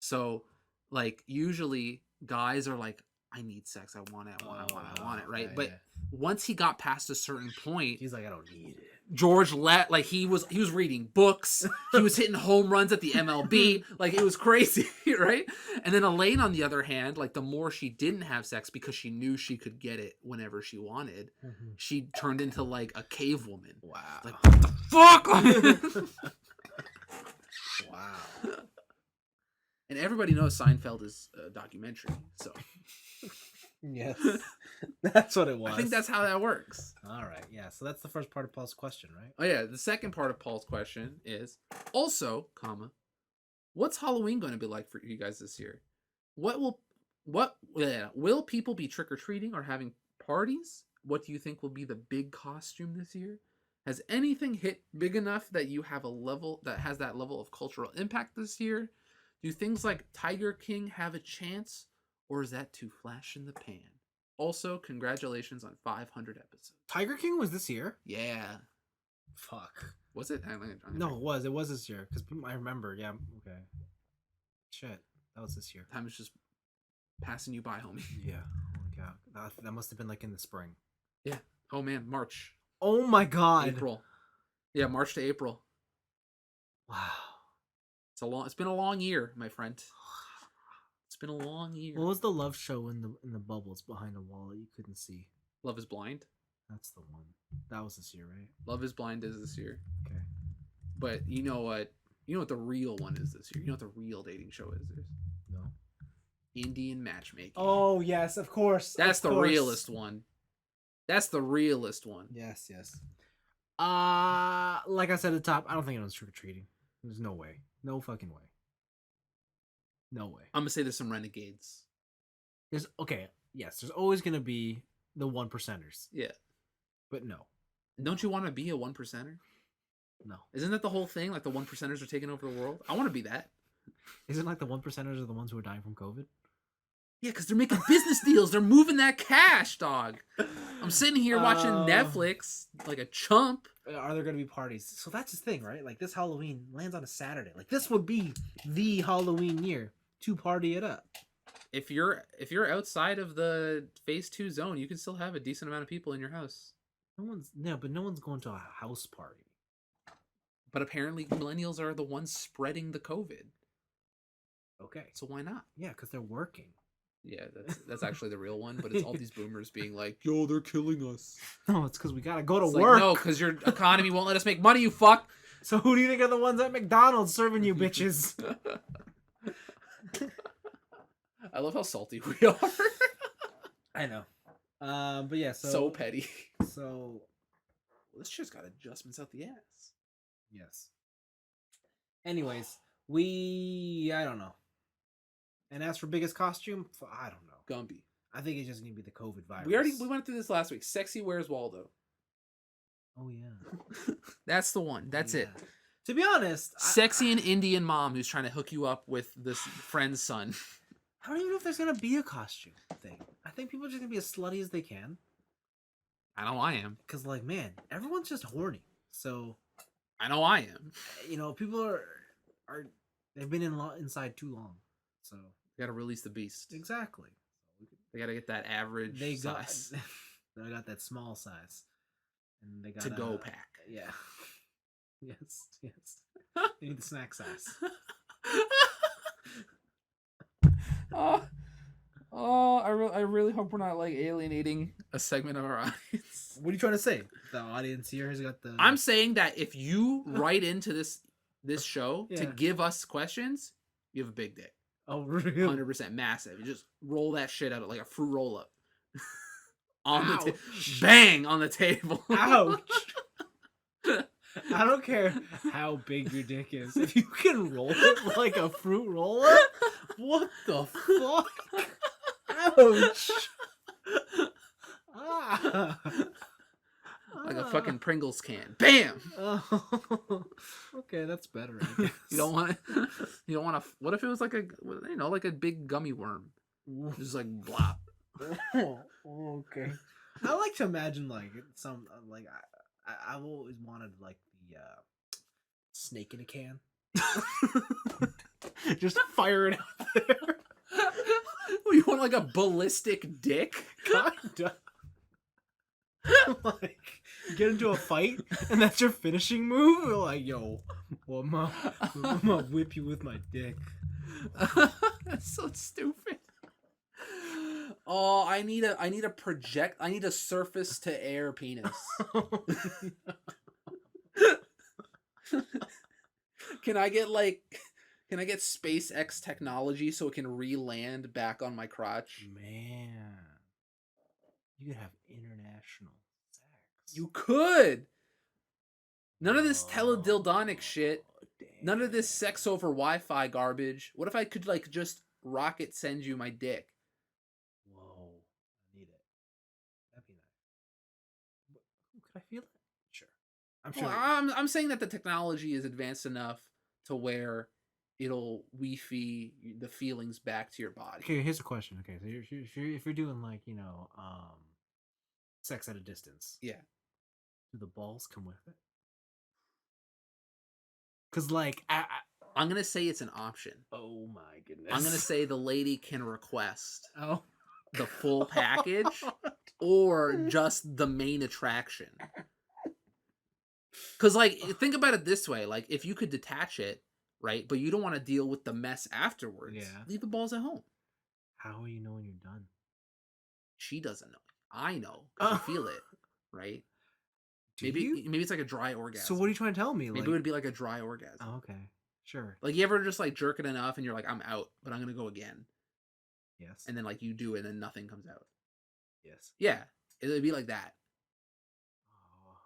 So, like, usually guys are like, I need sex, I want it, I want it, right? But once he got past a certain point, he's like, I don't need it. George he was reading books, he was hitting home runs at the MLB, like it was crazy, right? And then Elaine, on the other hand, like the more she didn't have sex because she knew she could get it whenever she wanted, she turned into like a cave woman. Wow. Like, what the fuck? Wow. And everybody knows Seinfeld is a documentary, so yes, that's what it was. I think that's how that works. All right, yeah. So that's the first part of Paul's question, right? Oh yeah, the second part of Paul's question is also, what's Halloween going to be like for you guys this year? Will people be trick or treating or having parties? What do you think will be the big costume this year? Has anything hit big enough that you have a level that has that level of cultural impact this year? Do things like Tiger King have a chance, or is that too flash in the pan? Also, congratulations on 500 episodes. Tiger King was this year? Yeah. Fuck. Was it? No, it was. It was this year. Because I remember. Yeah, okay. Shit. That was this year. Time is just passing you by, homie. Yeah. Oh my god. That must have been like in the spring. Yeah. Oh man, March. Oh my god. April. Yeah, March to April. Wow. It's been a long year, my friend. It's been a long year. What was the love show in the bubbles behind a wall that you couldn't see? Love is Blind? That's the one. That was this year, right? Love is Blind is this year. Okay. But you know what? You know what the real one is this year? You know what the real dating show is? No. Indian matchmaking. Oh, yes, of course. That's the realest one. That's the realest one. Yes, yes. Like I said at the top, I don't think anyone's trick-or-treating. There's no way. No fucking way. No way. I'm gonna say there's some renegades. There's always gonna be the 1%ers. Yeah. But no. Don't you want to be a 1%er? No. Isn't that the whole thing? Like the 1%ers are taking over the world? I want to be that. Isn't like the 1%ers are the ones who are dying from COVID? Yeah, because they're making business deals. They're moving that cash, dog. I'm sitting here watching Netflix like a chump. Are there going to be parties? So that's the thing, right? Like this Halloween lands on a Saturday. Like this would be the Halloween year to party it up. If you're outside of the phase 2 zone, you can still have a decent amount of people in your house. But no one's going to a house party. But apparently millennials are the ones spreading the COVID. Okay. So why not? Yeah, because they're working. Yeah, that's actually the real one, but it's all these boomers being like, yo, they're killing us. No, it's because we gotta go to it's work. Like, no, because your economy won't let us make money, you fuck. So who do you think are the ones at McDonald's serving you bitches? I love how salty we are. I know. But yeah, so petty. So this shit's got adjustments out the ass. Yes. Anyways, I don't know. And as for biggest costume, I don't know. Gumby. I think it's just gonna be the COVID virus. We went through this last week. Sexy Where's Waldo. Oh yeah. That's the one. That's it. To be honest, sexy and Indian mom who's trying to hook you up with this friend's son. I don't even know if there's gonna be a costume thing. I think people are just gonna be as slutty as they can. I know I am. Because like, man, everyone's just horny. So I know I am. You know, people are they've been inside too long. So they gotta release the beast. Exactly. They gotta get that average size. They got that small size. And they got to go pack. Yeah. Yes. They need the snack size. I really hope we're not like alienating a segment of our audience. What are you trying to say? The audience here has got the. I'm saying that if you write into this show to give us questions, you have a big dick. Oh, really? 100% massive. You just roll that shit out like a fruit roll up. Bang on the table. Ouch. I don't care how big your dick is. If you can roll it like a fruit roll up, what the fuck? Ouch. Like a fucking Pringles can. Bam. Oh, okay, that's better. I guess. You don't want to. What if it was like like a big gummy worm, just like blop. Oh, okay. I like to imagine like some like I've always wanted like the snake in a can. Just fire it out there. You want like a ballistic dick? Kinda. Like get into a fight and that's your finishing move. You're like, yo, well, I'm gonna whip you with my dick. That's so stupid. Oh, I need a surface to air penis. Can I get SpaceX technology so it can re-land back on my crotch? Man, you could have international sex. You could. None of this teledildonic shit. None of this sex over Wi-Fi garbage. What if I could like just rocket send you my dick? Whoa, I need it. That'd be nice. Could I feel it? Sure. I'm sure. Well, I'm saying that the technology is advanced enough to where it'll Wi-Fi the feelings back to your body. Okay, here's a question. Okay, so if you're doing like sex at a distance, Yeah. do the balls come with it? Because like I'm gonna say it's an option. oh my goodness, I'm gonna say the lady can request oh the full package or just the main attraction. Because like think about it this way, like if you could detach it, right, but you don't want to deal with the mess afterwards, Yeah. leave the balls at home. How will you know when you're done? She doesn't know. I know because I feel it, right? Maybe it's like a dry orgasm. So what are you trying to tell me? Maybe it would be like a dry orgasm. Oh, okay, sure. Like you ever just like jerk it enough and you're like, I'm out, but I'm gonna go again. Yes. And then like you do it and then nothing comes out. Yes. Yeah, it would be like that. Oh,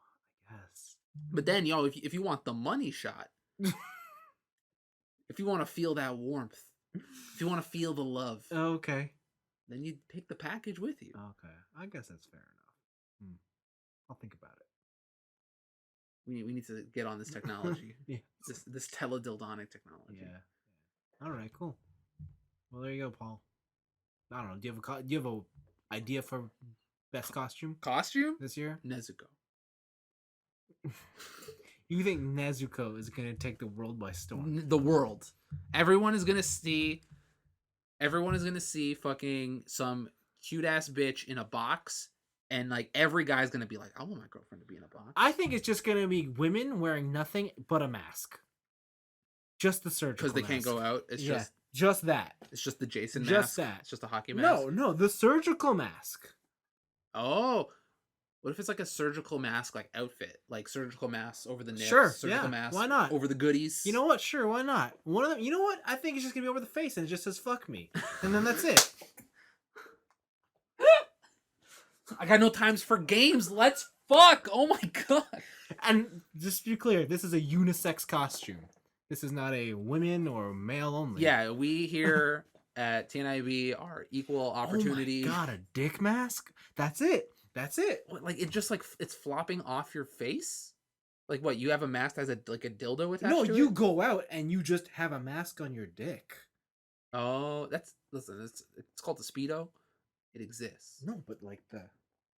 I guess. But then, if you want the money shot, if you want to feel that warmth, if you want to feel the love, Okay. then you take the package with you. Okay, I guess that's fair enough. I'll think about it. We need to get on this technology. Yeah. This teledildonic technology. Yeah. All right. Cool. Well, there you go, Paul. I don't know. Do you have a idea for best costume Costume? this year? Nezuko. You think Nezuko is gonna take the world by storm? The world. Everyone is gonna see fucking some cute ass bitch in a box, and like every guy's gonna be like, I want my girlfriend to be in a box. I think it's just gonna be women wearing nothing but a mask. Just the surgical. Because they can't go out. It's just that. It's just the Jason just mask. That. It's just a hockey mask. No, the surgical mask. Oh, what if it's like a surgical mask, like outfit, like surgical mask over the nips? Sure, surgical mask. Why not? Over the goodies. You know what? Sure, why not? One of them. You know what? I think it's just gonna be over the face, and it just says "fuck me," and then that's it. I got no times for games. Let's fuck. Oh my god. And just to be clear, this is a unisex costume. This is not a women or male only. Yeah, we here at TNIAB are equal opportunity. Oh my god, a dick mask? That's it. What, like it just like it's flopping off your face? Like what? You have a mask that has a dildo attached to it? No, you go out and you just have a mask on your dick. Oh, it's called the Speedo. It exists. No, but like the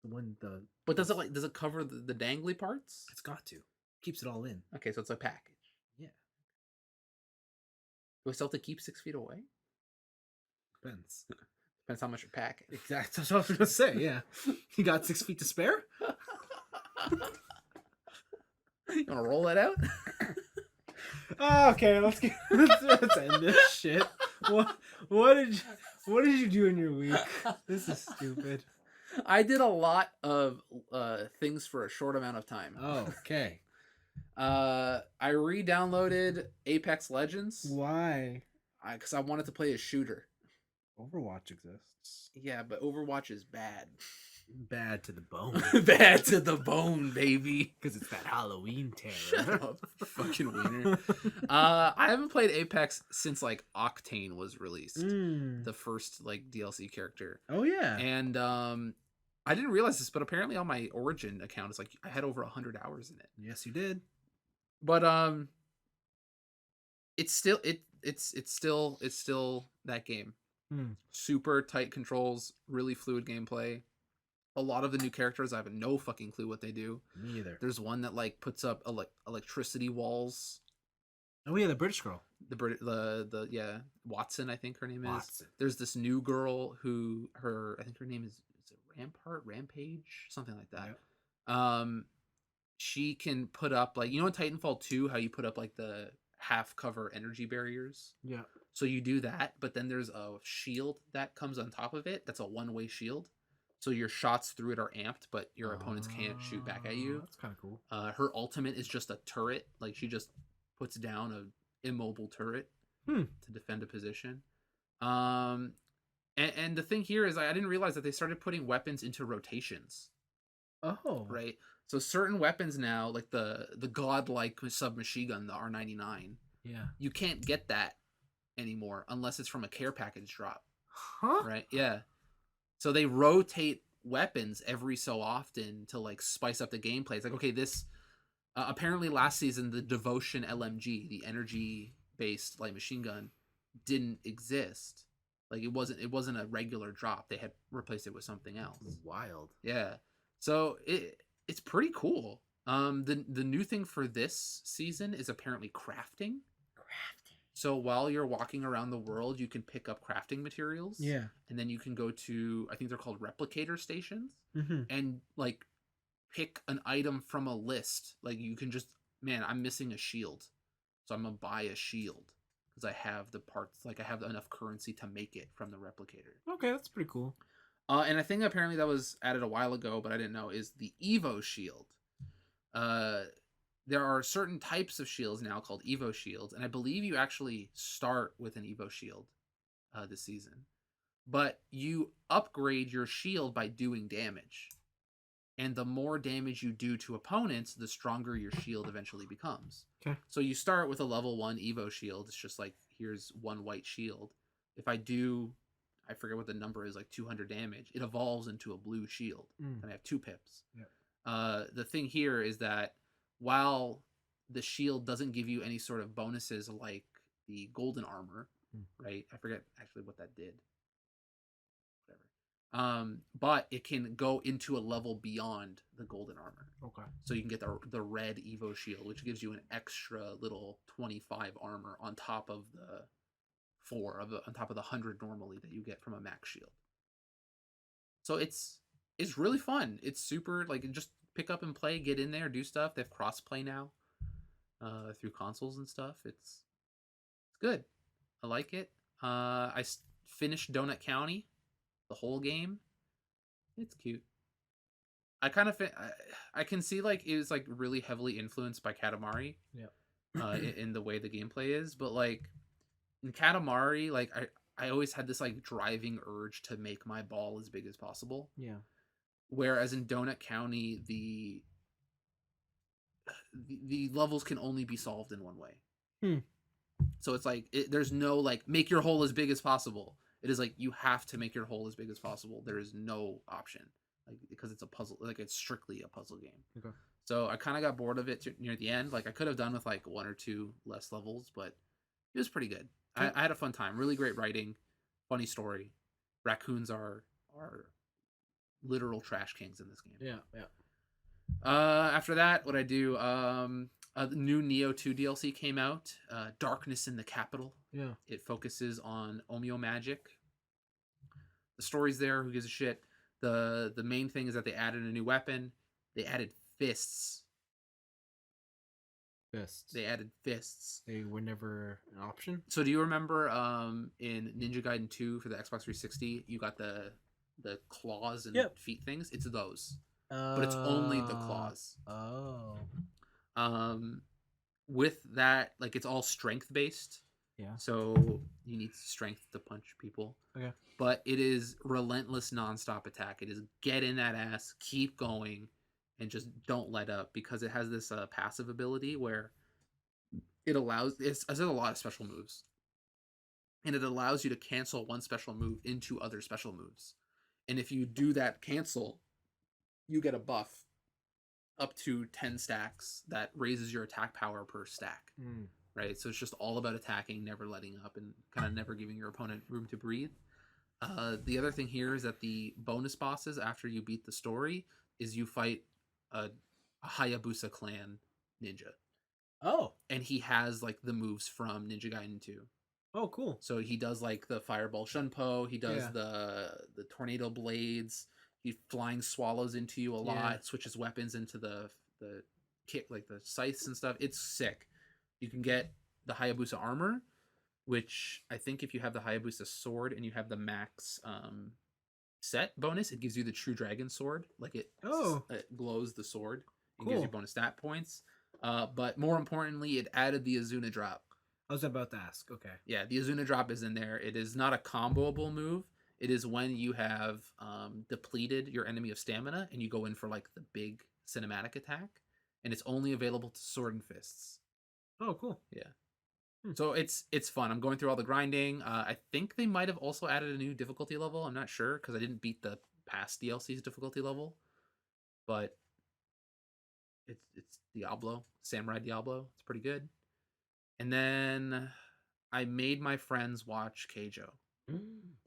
one the. But does it cover the dangly parts? It's got to. Keeps it all in. Okay, so it's a package. Yeah. Do we still have to keep 6 feet away? Depends. Depends how much you're packing. Exactly. That's what I was gonna say. Yeah. You got 6 feet to spare? You wanna roll that out? Okay, let's end this shit. What did you do in your week? This is stupid. I did a lot of things for a short amount of time. Oh, okay. I re-downloaded Apex Legends. Why? Because I wanted to play a shooter. Overwatch exists. Yeah, but Overwatch is bad. Bad to the bone. Bad to the bone, baby. Because it's that Halloween terror. Shut up, fucking wiener. I haven't played Apex since like Octane was released, the first like DLC character. Oh yeah. And I didn't realize this, but apparently on my Origin account, it's like I had over 100 hours in it. Yes, you did. But it's still that game. Super tight controls, really fluid gameplay. a lot of the new characters, I have no fucking clue what they do. Me either. There's one that like puts up electricity walls. Oh yeah, the British girl. The yeah, Watson, I think her name is. Watson. There's this new girl who I think her name is it Rampage, something like that. Yep. She can put up like, you know in Titanfall 2 how you put up like the half cover energy barriers. Yeah. So you do that, but then there's a shield that comes on top of it. That's a one-way shield. So your shots through it are amped, but your opponents can't shoot back at you. That's kind of cool. Her ultimate is just a turret. Like she just puts down a immobile turret to defend a position. And the thing here is I didn't realize that they started putting weapons into rotations. Oh. Right. So certain weapons now, like the godlike submachine gun, the R99. Yeah. You can't get that anymore unless it's from a care package drop. Huh? Right? Yeah. So they rotate weapons every so often to like spice up the gameplay. It's like, okay, this apparently last season the Devotion LMG, the energy based light machine gun, didn't exist. Like it wasn't a regular drop. They had replaced it with something else. Wild. Yeah. So it's pretty cool. The new thing for this season is apparently crafting. So while you're walking around the world, you can pick up crafting materials. Yeah. And then you can go to, I think they're called replicator stations, Mm-hmm. and like pick an item from a list. Like you can just, man, I'm missing a shield, so I'm gonna buy a shield because I have the parts. Like I have enough currency to make it from the replicator. Okay, that's pretty cool. And I think apparently that was added a while ago, but I didn't know, is the Evo shield. There are certain types of shields now called Evo shields, and I believe you actually start with an Evo shield this season. But you upgrade your shield by doing damage. And the more damage you do to opponents, the stronger your shield eventually becomes. Okay. So you start with a level 1 Evo shield. It's just like, here's one white shield. If I do, I forget what the number is, like 200 damage, it evolves into a blue shield. And I have 2 pips. Yeah. The thing here is that while the shield doesn't give you any sort of bonuses like the golden armor, right? I forget actually what that did. Whatever. But it can go into a level beyond the golden armor. Okay. So you can get the red Evo shield, which gives you an extra little 25 armor on top of the 4 on top of the 100 normally that you get from a max shield. So it's really fun. It's super, like, just pick up and play, get in there, do stuff. They have crossplay now through consoles and stuff. It's good. I like it. I finished Donut County, the whole game. It's cute. I kind of I can see like it was like really heavily influenced by Katamari. Yeah. In the way the gameplay is, but like in Katamari, like I always had this like driving urge to make my ball as big as possible. Yeah. Whereas in Donut County, the levels can only be solved in one way. So it's like there's no like make your hole as big as possible. It is like you have to make your hole as big as possible. There is no option, like because it's a puzzle. Like it's strictly a puzzle game. Okay. So I kind of got bored of it near the end. Like I could have done with like 1 or 2 less levels, but it was pretty good. I had a fun time. Really great writing, funny story. Raccoons are literal trash kings in this game. Yeah. After that, what I do, a new Neo 2 DLC came out, Darkness in the Capital. Yeah. It focuses on Omeo magic. The story's there, who gives a shit. The main thing is that they added a new weapon. They added fists. They added fists. They were never an option. So do you remember in Ninja Gaiden 2 for the Xbox 360, you got the claws and feet things? It's those. But it's only the claws. Oh. With that, like it's all strength based. Yeah. So you need strength to punch people. Okay. But it is relentless nonstop attack. It is get in that ass, keep going, and just don't let up, because it has this passive ability where it has a lot of special moves. And it allows you to cancel one special move into other special moves. And if you do that cancel, you get a buff up to 10 stacks that raises your attack power per stack. Right? So it's just all about attacking, never letting up, and kind of never giving your opponent room to breathe. The other thing here is that the bonus bosses after you beat the story is you fight a Hayabusa clan ninja, Oh. and he has like the moves from Ninja Gaiden 2. Oh, cool. So he does like the Fireball Shunpo, he does Yeah. the tornado blades, he flying swallows into you a lot, Yeah. switches weapons into the kick like the scythes and stuff. It's sick. You can get the Hayabusa armor, which I think if you have the Hayabusa sword and you have the max set bonus, it gives you the True Dragon sword. Like it glows the sword and gives you Cool. bonus stat points. But more importantly, it added the Azuna drop. I was about to ask. Okay. Yeah, the Azuna drop is in there. It is not a comboable move. It is when you have depleted your enemy of stamina and you go in for like the big cinematic attack, and it's only available to Sword and Fists. Oh, cool. Yeah. So it's fun. I'm going through all the grinding. I think they might have also added a new difficulty level. I'm not sure because I didn't beat the past DLC's difficulty level, but it's Diablo, Samurai Diablo. It's pretty good. And then I made my friends watch Keijo.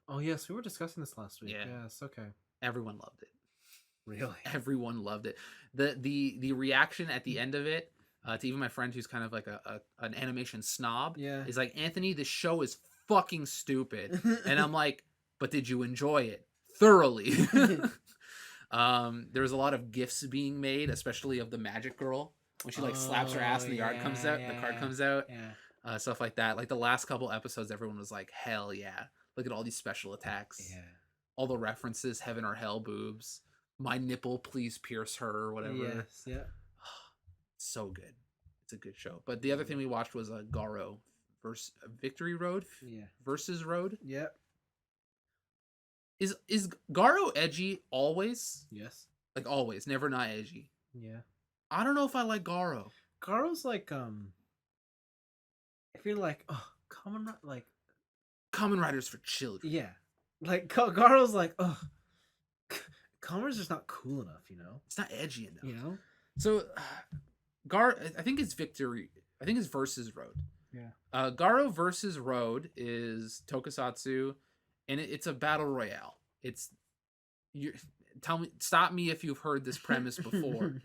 Oh yes, we were discussing this last week. Yeah. Yes. Okay. Everyone loved it. Really? Everyone loved it. The reaction at the end of it, to even my friend who's kind of like an animation snob, is like, Anthony, the show is fucking stupid. And I'm like, but did you enjoy it thoroughly? There was a lot of gifs being made, especially of the magic girl when she like slaps her ass and the card comes out. The card comes out. Yeah. Stuff like that. Like the last couple episodes, everyone was like, hell yeah! Look at all these special attacks. Yeah. All the references, heaven or hell boobs. My nipple, please pierce her, or whatever. Yes. Yeah. So good. It's a good show. But the other thing we watched was Garo versus Victory Road. Yeah. Versus Road. Yep. Is Garo edgy always? Yes. Like always, never not edgy. Yeah. I don't know if I like Garo. Garo's like if you're like Kamen Riders for children. Yeah. Like Garo's like Kamen Rider's just not cool enough, you know? It's not edgy enough. You know? So I think it's Victory. I think it's Versus Road. Yeah. Garo versus Road is tokusatsu, and it's a battle royale. Stop me if you've heard this premise before.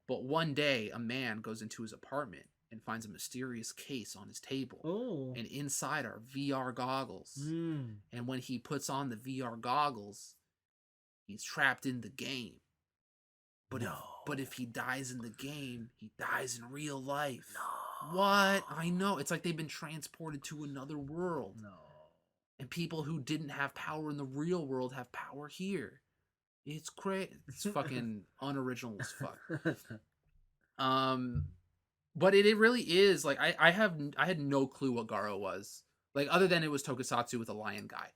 But one day, a man goes into his apartment and finds a mysterious case on his table. Oh. And inside are VR goggles. And when he puts on the VR goggles, he's trapped in the game. But if he dies in the game, he dies in real life. No. What? I know. It's like they've been transported to another world. No. And people who didn't have power in the real world have power here. It's crazy. It's fucking unoriginal as fuck. But it really is like I had no clue what Garo was, like, other than it was tokusatsu with a lion guy,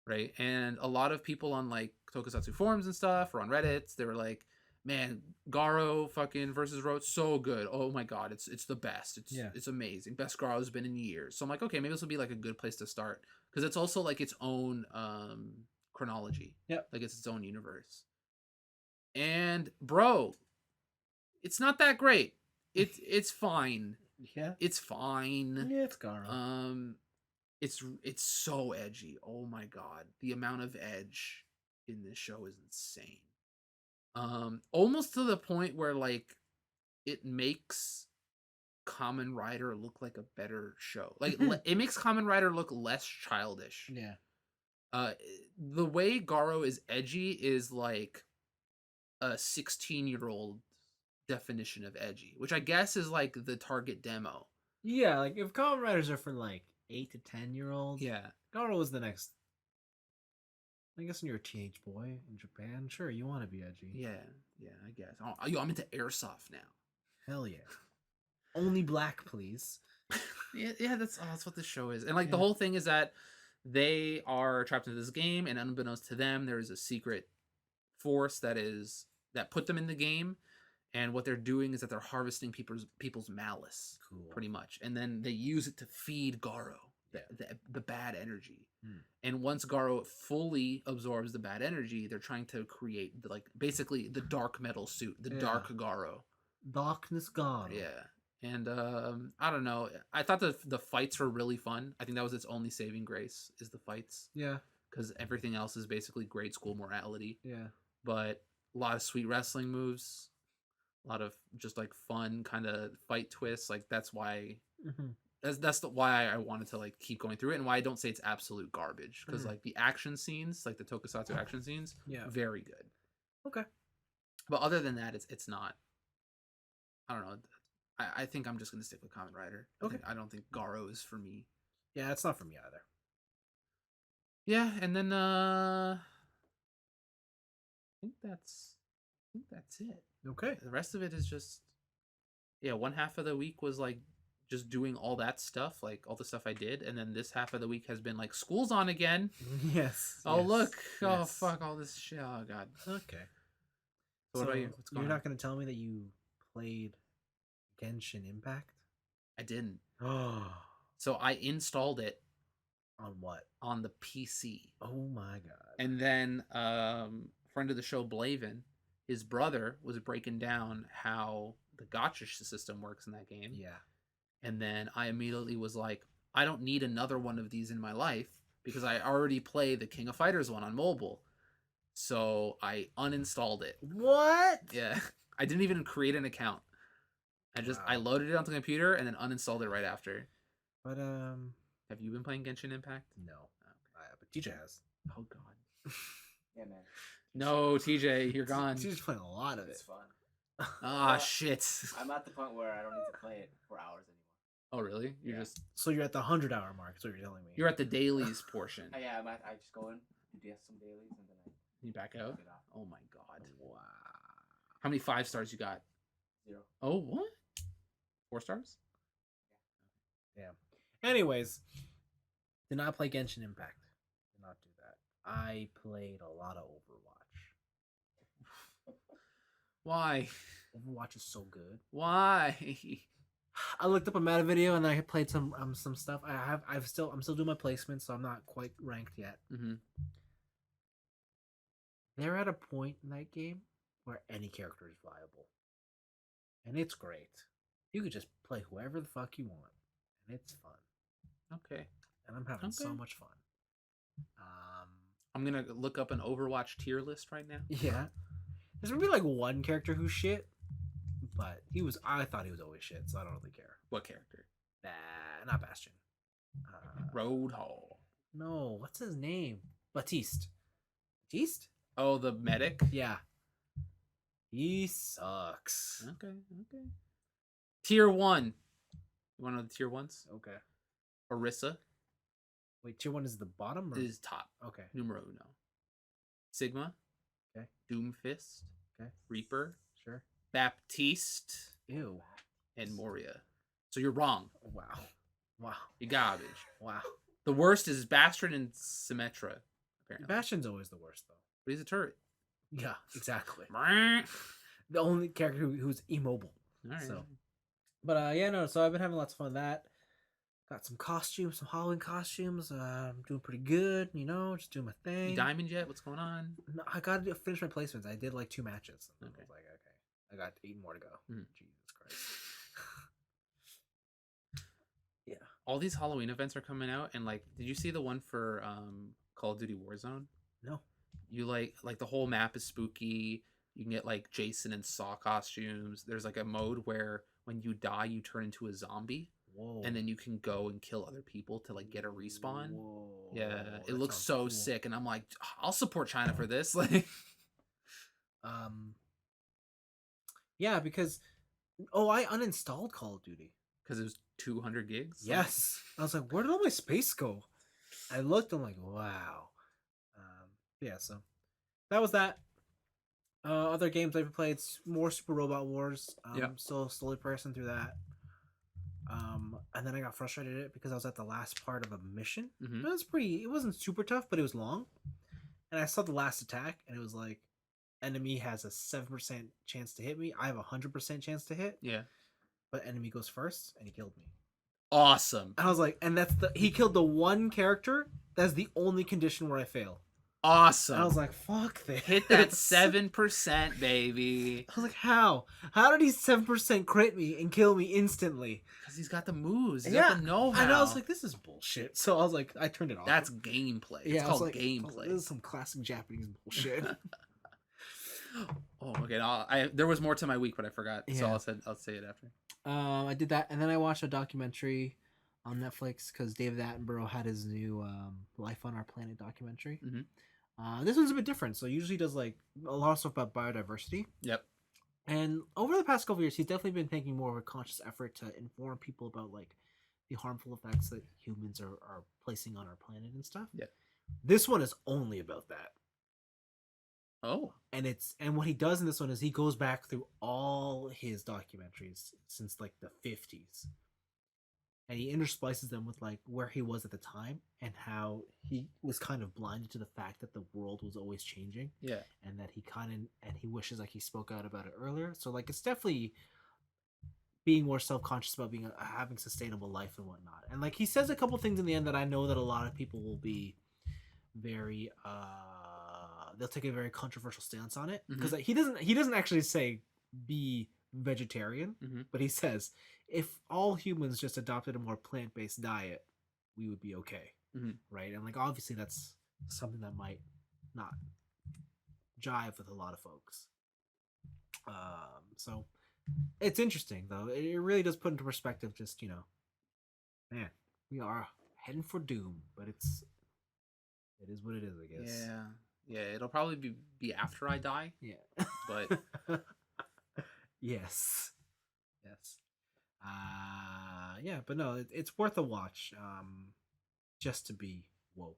right? And a lot of people on like tokusatsu forums and stuff or on Reddit, they were like, man, Garo fucking versus Road, so good. Oh my god, it's the best. It's amazing. Best Garo's been in years. So I'm like, okay, maybe this will be like a good place to start because it's also like its own chronology. Yep. Like it's its own universe. And bro, it's not that great. It's fine. Yeah. It's fine. Yeah, it's Garo. It's so edgy. Oh my god. The amount of edge in this show is insane. Almost to the point where like it makes Kamen Rider look like a better show. Like it makes Kamen Rider look less childish. Yeah. The way Garo is edgy is like a 16-year-old definition of edgy, which I guess is like the target demo. Yeah, like if Kamen Riders are for like 8 to 10-year-olds, yeah, Garo is the next. I guess when you're a teenage boy in Japan, sure, you want to be edgy. Yeah, I guess. Oh, yo, I'm into airsoft now. Hell yeah. Only black, please. yeah, that's what this show is. And like the whole thing is that they are trapped into this game, and unbeknownst to them, there is a secret force that put them in the game. And what they're doing is that they're harvesting people's malice, pretty much, and then they use it to feed Garo the bad energy. And once Garo fully absorbs the bad energy, they're trying to create basically the dark metal suit, the dark Garo, darkness Garo. Yeah, and I don't know. I thought the fights were really fun. I think that was its only saving grace is the fights. Yeah, because everything else is basically grade school morality. Yeah. But a lot of sweet wrestling moves, a lot of just like fun kind of fight twists. Like that's why why I wanted to like keep going through it, and why I don't say it's absolute garbage, because like the action scenes, like the tokusatsu action scenes, Yeah. very good. Okay. But other than that, it's not. I don't know. I think I'm just gonna stick with Kamen Rider. Okay. I don't think Garo is for me. Yeah, it's not for me either. Yeah, and then I think that's it. Okay. The rest of it is just, yeah, one half of the week was like just doing all that stuff, like all the stuff I did, and then this half of the week has been like school's on again. Yes. Oh yes, look. Oh yes. fuck all this shit. Oh god. Okay. So what about you? What's going You're on? not going to tell me that you played Genshin Impact? I didn't. Oh. So I installed it On what? on the PC. Oh my god. And then friend of the show Blaven, his brother was breaking down how the gacha system works in that game. Yeah. And then I immediately was like, I don't need another one of these in my life because I already play the King of Fighters one on mobile. So I uninstalled it. What? Yeah. I didn't even create an account. I loaded it onto the computer and then uninstalled it right after. But Have you been playing Genshin Impact? no. But TJ has. Oh god. Yeah, man. No, TJ, you're gone. TJ's playing a lot of it. It's fun. Ah, shit. I'm at the point where I don't need to play it for hours anymore. Oh, really? You're Yeah. just So you're at the 100-hour mark. Is what you're telling me. you're at the dailies portion. Yeah, I just go in, do some dailies, and then You back out? get off. Oh my god. Wow. How many 5 stars you got? 0. Oh, what? 4 stars? Anyways, did not play Genshin Impact. Did not do that. I played a lot of Overwatch. Why? Overwatch is so good. Why? I looked up a meta video and I played some stuff. I'm still doing my placements, so I'm not quite ranked yet. Mm-hmm. They're at a point in that game where any character is viable, and it's great. You could just play whoever the fuck you want, and it's fun. Okay. And I'm having so Okay. much fun. I'm gonna look up an Overwatch tier list right now. Yeah. There's gonna be like one character who's shit, but I thought he was always shit, so I don't really care. What character? Nah, not Bastion. Roadhog. No, what's his name? Batiste. Batiste? Oh, the medic? Yeah. He sucks. Okay. Tier 1. You wanna know the tier 1s? Okay. Orisa Wait, tier 1 is the bottom? Or? is top. Okay. Numero uno. Sigma. Okay. Doomfist. Okay. Reaper. Sure. Baptiste. Ew. And Moria. So you're wrong. Wow. Wow. You're garbage. Wow. The worst is Bastard and Symmetra, apparently. Bastion's always the worst, though. But he's a turret. Yeah, exactly. All The only character who's immobile. right. So. But yeah, no. So I've been having lots of fun with that. Got some costumes, some Halloween costumes. I'm doing pretty good. Just doing my thing. You diamond yet? What's going on? No, I got to finish my placements. I did like 2 matches. And Okay. I was like, okay, I got 8 more to go. Mhm. Jesus Christ. Yeah. All these Halloween events are coming out, and like, did you see the one for Call of Duty Warzone? No. You like the whole map is spooky. You can get like Jason and Saw costumes. There's like a mode where when you die, you turn into a zombie. Whoa. And then you can go and kill other people to like get a respawn. Whoa. Yeah, it that looks sounds so cool. sick, and I'm like, I'll support China for this. Like, Yeah, because I uninstalled Call of Duty. because it was 200 gigs. Yes. I was like, where did all my space go? I looked. I'm like, wow. Yeah. So that was that. Other games I've played, more Super Robot Wars. Yeah. Still slowly pressing through that. And then I got frustrated at it because I was at the last part of a mission. Mhm. It wasn't super tough, but it was long. And I saw the last attack, and it was like, enemy has a 7% chance to hit me. I have a 100% chance to hit, Yeah. but enemy goes first, and he killed me. Awesome. And I was like, and he killed the one character. That's the only condition where I fail. awesome. I was like, fuck this. Hit that 7%, baby. I was like, how? How did he 7% crit me and kill me instantly? Because he's got the moves. He's Yeah, got the know-how. and I was like, this is bullshit. So I was like, I turned it off. that's gameplay. It's I was called like, gameplay. This is some classic Japanese bullshit. Oh, okay. There was more to my week, but I forgot. So Yeah. I'll say it after. I did that, and then I watched a documentary on Netflix because David Attenborough had his new Life on Our Planet documentary. Mhm. This one's a bit different. So he usually does like a lot of stuff about biodiversity. Yep. And over the past couple of years, he's definitely been taking more of a conscious effort to inform people about like the harmful effects that humans are placing on our planet and stuff. Yeah. This one is only about that. Oh. And what he does in this one is he goes back through all his documentaries since like the 50s. And he intersplices them with like where he was at the time and how he was kind of blinded to the fact that the world was always changing. Yeah. And that he wishes like he spoke out about it earlier. So like it's definitely being more self-conscious about having sustainable life and whatnot. And like he says a couple things in the end that I know that a lot of people will be very they'll take a very controversial stance on it because he doesn't actually say be vegetarian, but he says if all humans just adopted a more plant-based diet, we would be okay, right? And like obviously that's something that might not jive with a lot of folks. So it's interesting though. It really does put into perspective. Just man, we are heading for doom, but it is what it is, I guess. Yeah. It'll probably be after I die. Yeah. But yes. Yeah, but no, it's worth a watch. Just to be woke,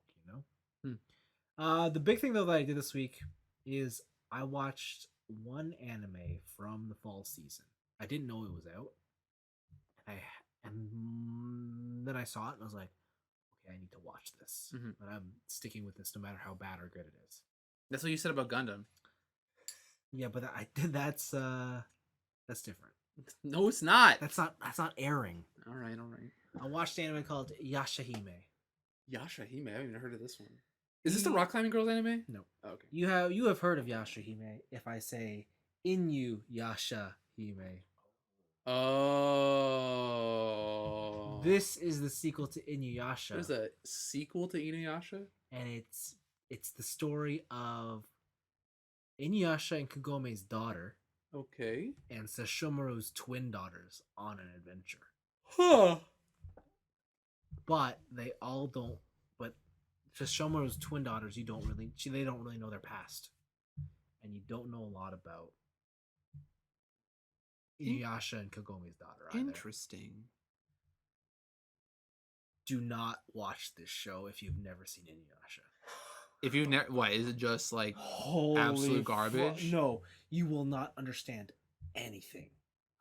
The big thing though that I did this week is I watched one anime from the fall season. I didn't know it was out. And then I saw it and I was like, okay, I need to watch this. But I'm sticking with this no matter how bad or good it is. That's what you said about Gundam. Yeah, but that's different. No, it's not. That's not airing. All right. I watched an anime called Yashahime. Yashahime. I haven't even heard of this one. Is this the rock climbing girls anime? No. Oh, okay. You have heard of Yashahime if I say Inu Yashahime. Oh. This is the sequel to Inuyasha. There's a sequel to Inuyasha? And it's the story of Inuyasha and Kagome's daughter. Okay. And Sesshomaru's twin daughters on an adventure. Huh. But they all don't. But Sesshomaru's twin daughters, they don't really know their past, and you don't know a lot about Inuyasha and Kagome's daughter either. Interesting. Do not watch this show if you've never seen Inuyasha. If you've never, what is it? Just like absolute garbage? No, you will not understand anything.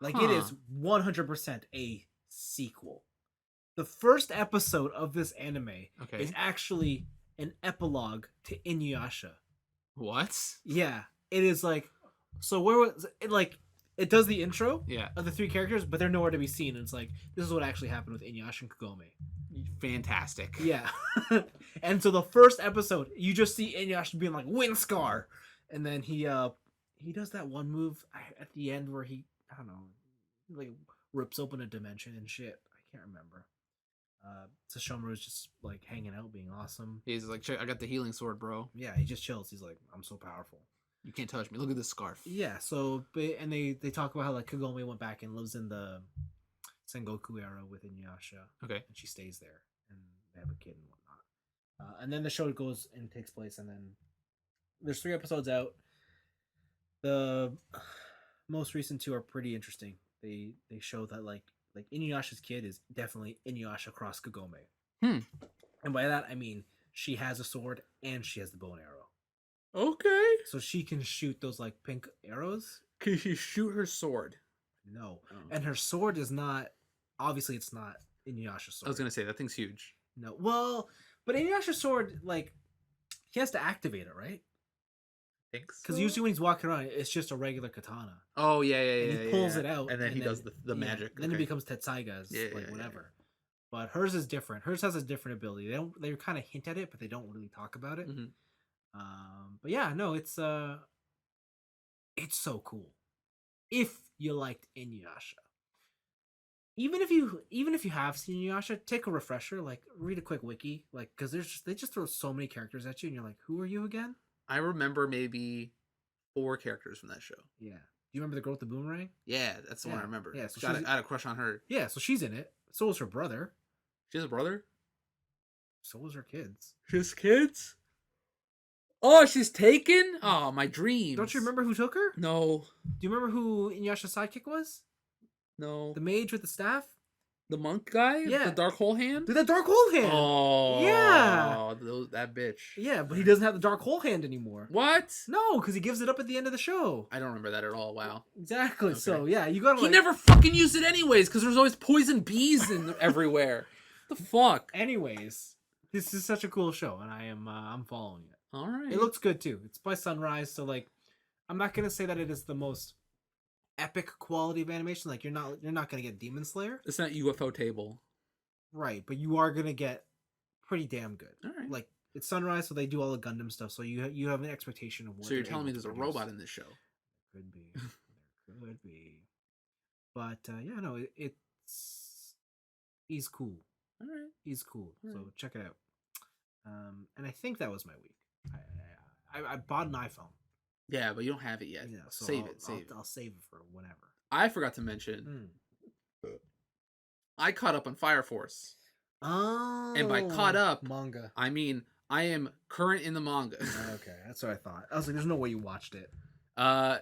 Like it is 100% a sequel. The first episode of this anime is actually an epilogue to Inuyasha. What? Yeah, it is like. So where was it? Like it does the intro of the three characters, but they're nowhere to be seen. And it's like this is what actually happened with Inuyasha and Kagome. Fantastic. Yeah. And so the first episode, you just see Inuyasha being like Windscar, and then he does that one move at the end where he like rips open a dimension and shit. I can't remember. Sesshomaru's just like hanging out, being awesome. He's like, I got the healing sword, bro. Yeah, he just chills. He's like, I'm so powerful. You can't touch me. Look at this scarf. Yeah. So, and they talk about how like Kagome went back and lives in the Sengoku era with Inuyasha. Okay. And she stays there, and they have a kid and whatnot. And then the show goes and takes place, and then there's 3 episodes out. The most recent 2 are pretty interesting. They show that like Inuyasha's kid is definitely Inuyasha cross Kagome. And by that I mean she has a sword and she has the bow and arrow. Okay. So she can shoot those like pink arrows. Can she shoot her sword? No. Oh. And her sword is not, obviously it's not Inuyasha's sword. I was gonna say that thing's huge. No. Well, but Inuyasha's sword, like, he has to activate it, right? Because usually when he's walking around, it's just a regular katana. Oh yeah. And he pulls it out, and then he does the magic. Then it becomes Tetsaiga's, whatever. But hers is different. Hers has a different ability. They kind of hint at it, but they don't really talk about it. But yeah, no, it's so cool. If you liked Inuyasha, even if you have seen Inuyasha, take a refresher, like read a quick wiki, like because they just throw so many characters at you, and you're like, who are you again? I remember maybe 4 characters from that show. Yeah. Do you remember the girl with the boomerang? Yeah, that's the one I Yeah. remember. Yeah, so I had a crush on her. Yeah, so she's in it. So was her brother. She has a brother? So was her kids. She has kids? Oh, she's taken? Oh, my dreams. Don't you remember who took her? No. Do you remember who Inuyasha's sidekick was? No. The mage with the staff? The monk guy? Yeah. The dark hole hand? Dude, that dark hole hand! Oh. Yeah. That bitch. Yeah, but he doesn't have the dark hole hand anymore. What? No, because he gives it up at the end of the show. I don't remember that at all. Wow. Exactly. Okay. So, yeah, you gotta He never fucking used it anyways, because there's always poison bees everywhere. What the fuck? Anyways, this is such a cool show, and I'm following it. All right. It looks good, too. It's by Sunrise, so, like, I'm not gonna say that it is the most epic quality of animation. Like, you're not gonna get Demon Slayer. It's not UFO table. Right, but you are gonna get pretty damn good. All right. Like, it's Sunrise, so they do all the Gundam stuff, so you have an expectation of what So you're they're telling me able there's to a robot produce. in this show? Could be. There could be. But yeah, no, he's cool. All right. He's cool. All So right. check it out. And I think that was my week. I bought an iPhone. Yeah, but you don't have it yet. Yeah, so Save it. I'll save it for whenever. I forgot to mention, I caught up on Fire Force. Oh. And by caught up, manga. I mean I am current in the manga. Okay, that's what I thought. I was like, there's no way you watched it.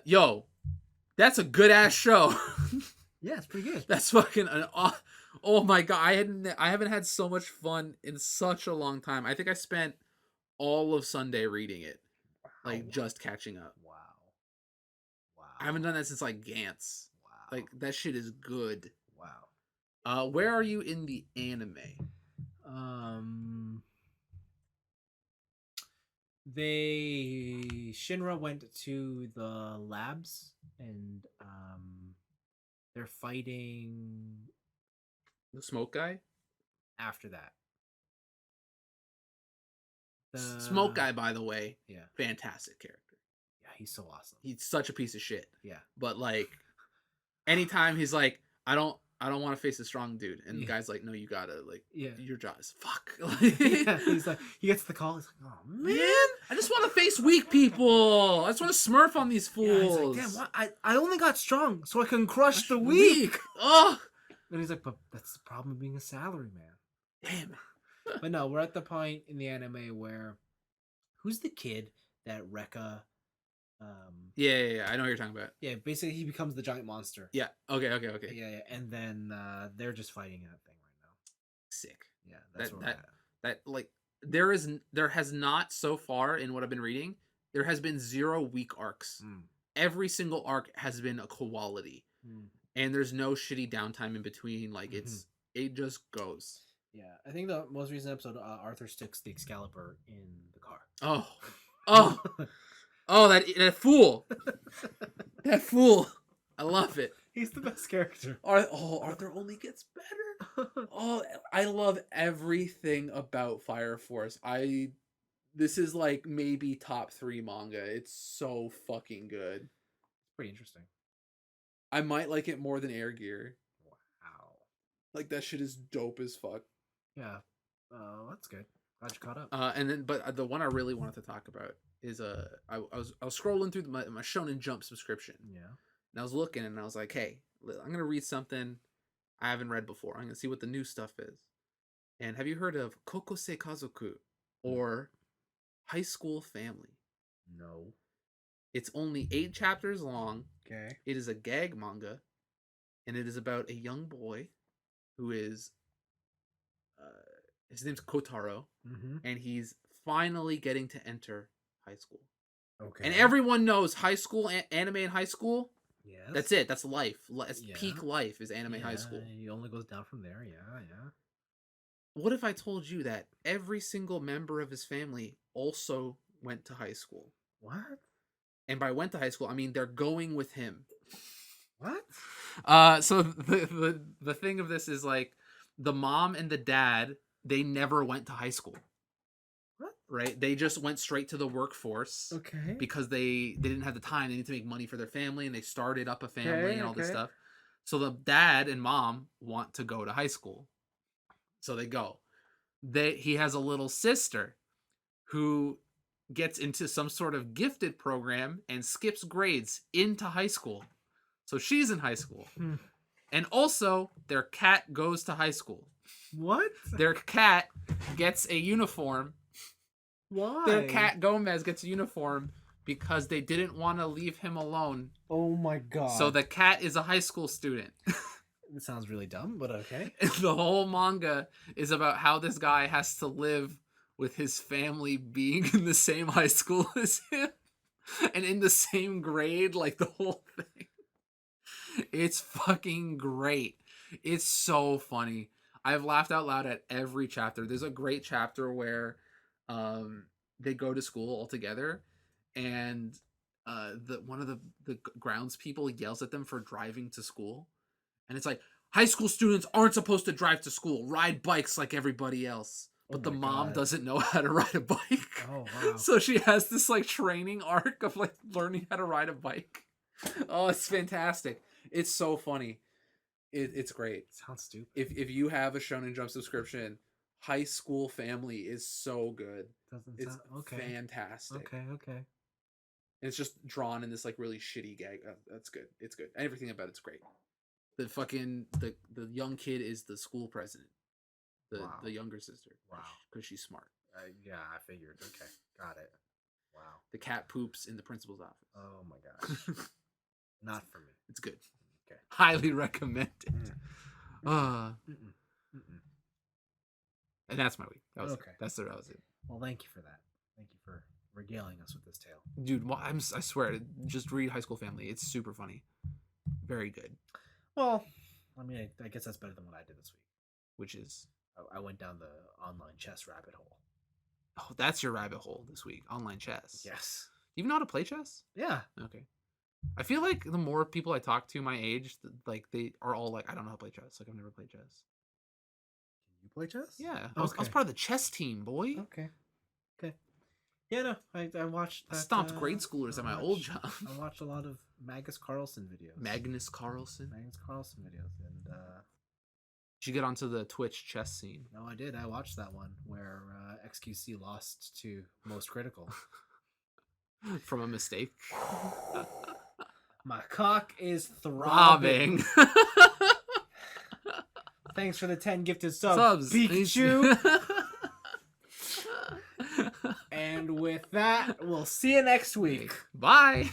Yo, that's a good ass show. Yeah, it's pretty good. That's fucking an oh my god, I haven't had so much fun in such a long time. I think I spent all of Sunday reading it, like just catching up. Wow. I haven't done that since like Gantz. Wow. Like that shit is good. Wow. Where are you in the anime? Shinra went to the labs and they're fighting The smoke guy? after that. Smoke guy, by the way, Yeah. fantastic character. Yeah, he's so awesome. He's such a piece of shit. Yeah. But like anytime he's like, I don't want to face a strong dude, and the Yeah. guy's like, no, you gotta, like, Yeah. your job is fuck. Yeah, he's like, he gets the call. He's like, oh man, I just want to face weak people. I just want to smurf on these yeah, he's fools. like, damn, what? I only got strong so I can crush the weak. Oh, And he's like, but that's the problem of being a salary man. damn. But no, we're at the point in the anime where who's the kid that Rekka Yeah, I know what you're talking about. yeah, basically he becomes the giant monster. Yeah. Okay. Yeah, and then they're just fighting that thing right now. Sick. Yeah, that's That- where we're at. That like there has not so far in what I've been reading. There has been 0 weak arcs. Mm. Every single arc has been a quality, Mm. and there's no shitty downtime in between. Like it just goes. Yeah, I think the most recent episode, Arthur sticks the Excalibur in the car. Oh, that fool, that fool. I love it. He's the best character. Arthur only gets better. Oh, I love everything about Fire Force. This is like maybe top 3 manga. It's so fucking good. Pretty interesting. I might like it more than Air Gear. Wow. Like that shit is dope as fuck. Yeah. That's good. Glad you caught up. And then, but the one I really wanted to talk about is I was scrolling through my Shonen Jump subscription. Yeah. And I was looking and I was like, hey, I'm gonna read something I haven't read before. I'm gonna see what the new stuff is. And have you heard of Kokosei Kazoku or High School Family? No. It's only 8 chapters long. Okay. It is a gag manga, and it is about a young boy who is his name's Kotaro, Mm-hmm. and he's finally getting to enter high school. Okay. And everyone knows high school anime in high school. Yes. That's it. That's life. That's Yeah. peak life is anime high school. He only goes down from there. Yeah. What if I told you that every single member of his family also went to high school? What? And by went to high school, I mean they're going with him. What? So the thing of this is like the mom and the dad, they never went to high school. What? right? They just went straight to the workforce Okay. because they didn't have the time. They need to make money for their family, and they started up a family and all this Okay. stuff. So the dad and mom want to go to high school, so they go. He has a little sister who gets into some sort of gifted program and skips grades into high school. So she's in high school. Hmm. And also, their cat goes to high school. What? Their cat gets a uniform. Why? Their cat Gomez gets a uniform because they didn't want to leave him alone. Oh my god. So the cat is a high school student. It sounds really dumb, but okay. And the whole manga is about how this guy has to live with his family being in the same high school as him and in the same grade, like the whole thing. It's fucking great. It's so funny. I've laughed out loud at every chapter. There's a great chapter where they go to school all together, and one of the grounds people yells at them for driving to school, and it's like, high school students aren't supposed to drive to school, ride bikes like everybody else. But Oh the my mom God. doesn't know how to ride a bike. Oh, wow. So she has this like training arc of like learning how to ride a bike. Oh, it's fantastic. It's so funny. It's great. Sounds stupid. If you have a Shonen Jump subscription, High School Family is so good. Doesn't It's sound okay. fantastic. Okay. And it's just drawn in this like really shitty gag. That's good. It's good. Everything about it's great. The fucking the young kid is the school president. Wow. The younger sister. Wow. Because she's smart. Yeah, I figured. Okay, got it. Wow. The cat poops in the principal's office. Oh my gosh. Not for me. It's good. Okay. Highly recommend it. Mm. And that's my week. That was Okay. it. That was it. Well, thank you for that. Thank you for regaling us with this tale. Dude, I swear, just read High School Family. It's super funny. Very good. Well, I mean, I guess that's better than what I did this week. Which is, I went down the online chess rabbit hole. oh, that's your rabbit hole this week. Online chess. Yes. Do you even know how to play chess? Yeah. Okay. I feel like the more people I talk to my age, like they are all like, I don't know how to play chess. Like I've never played chess. Can you play chess? Yeah. I was Okay. part of the chess team, boy. Okay. Yeah, no, I watched I that. stomped grade schoolers at my old job. I watched a lot of Magnus Carlsen videos. Magnus Carlsen. Magnus Carlsen videos, and Did you get onto the Twitch chess scene? no, I did. I watched that one where XQC lost to Most Critical. From a mistake. My cock is throbbing. Robbing. Thanks for the 10 gifted subs, Pikachu. And with that, we'll see you next week. Bye.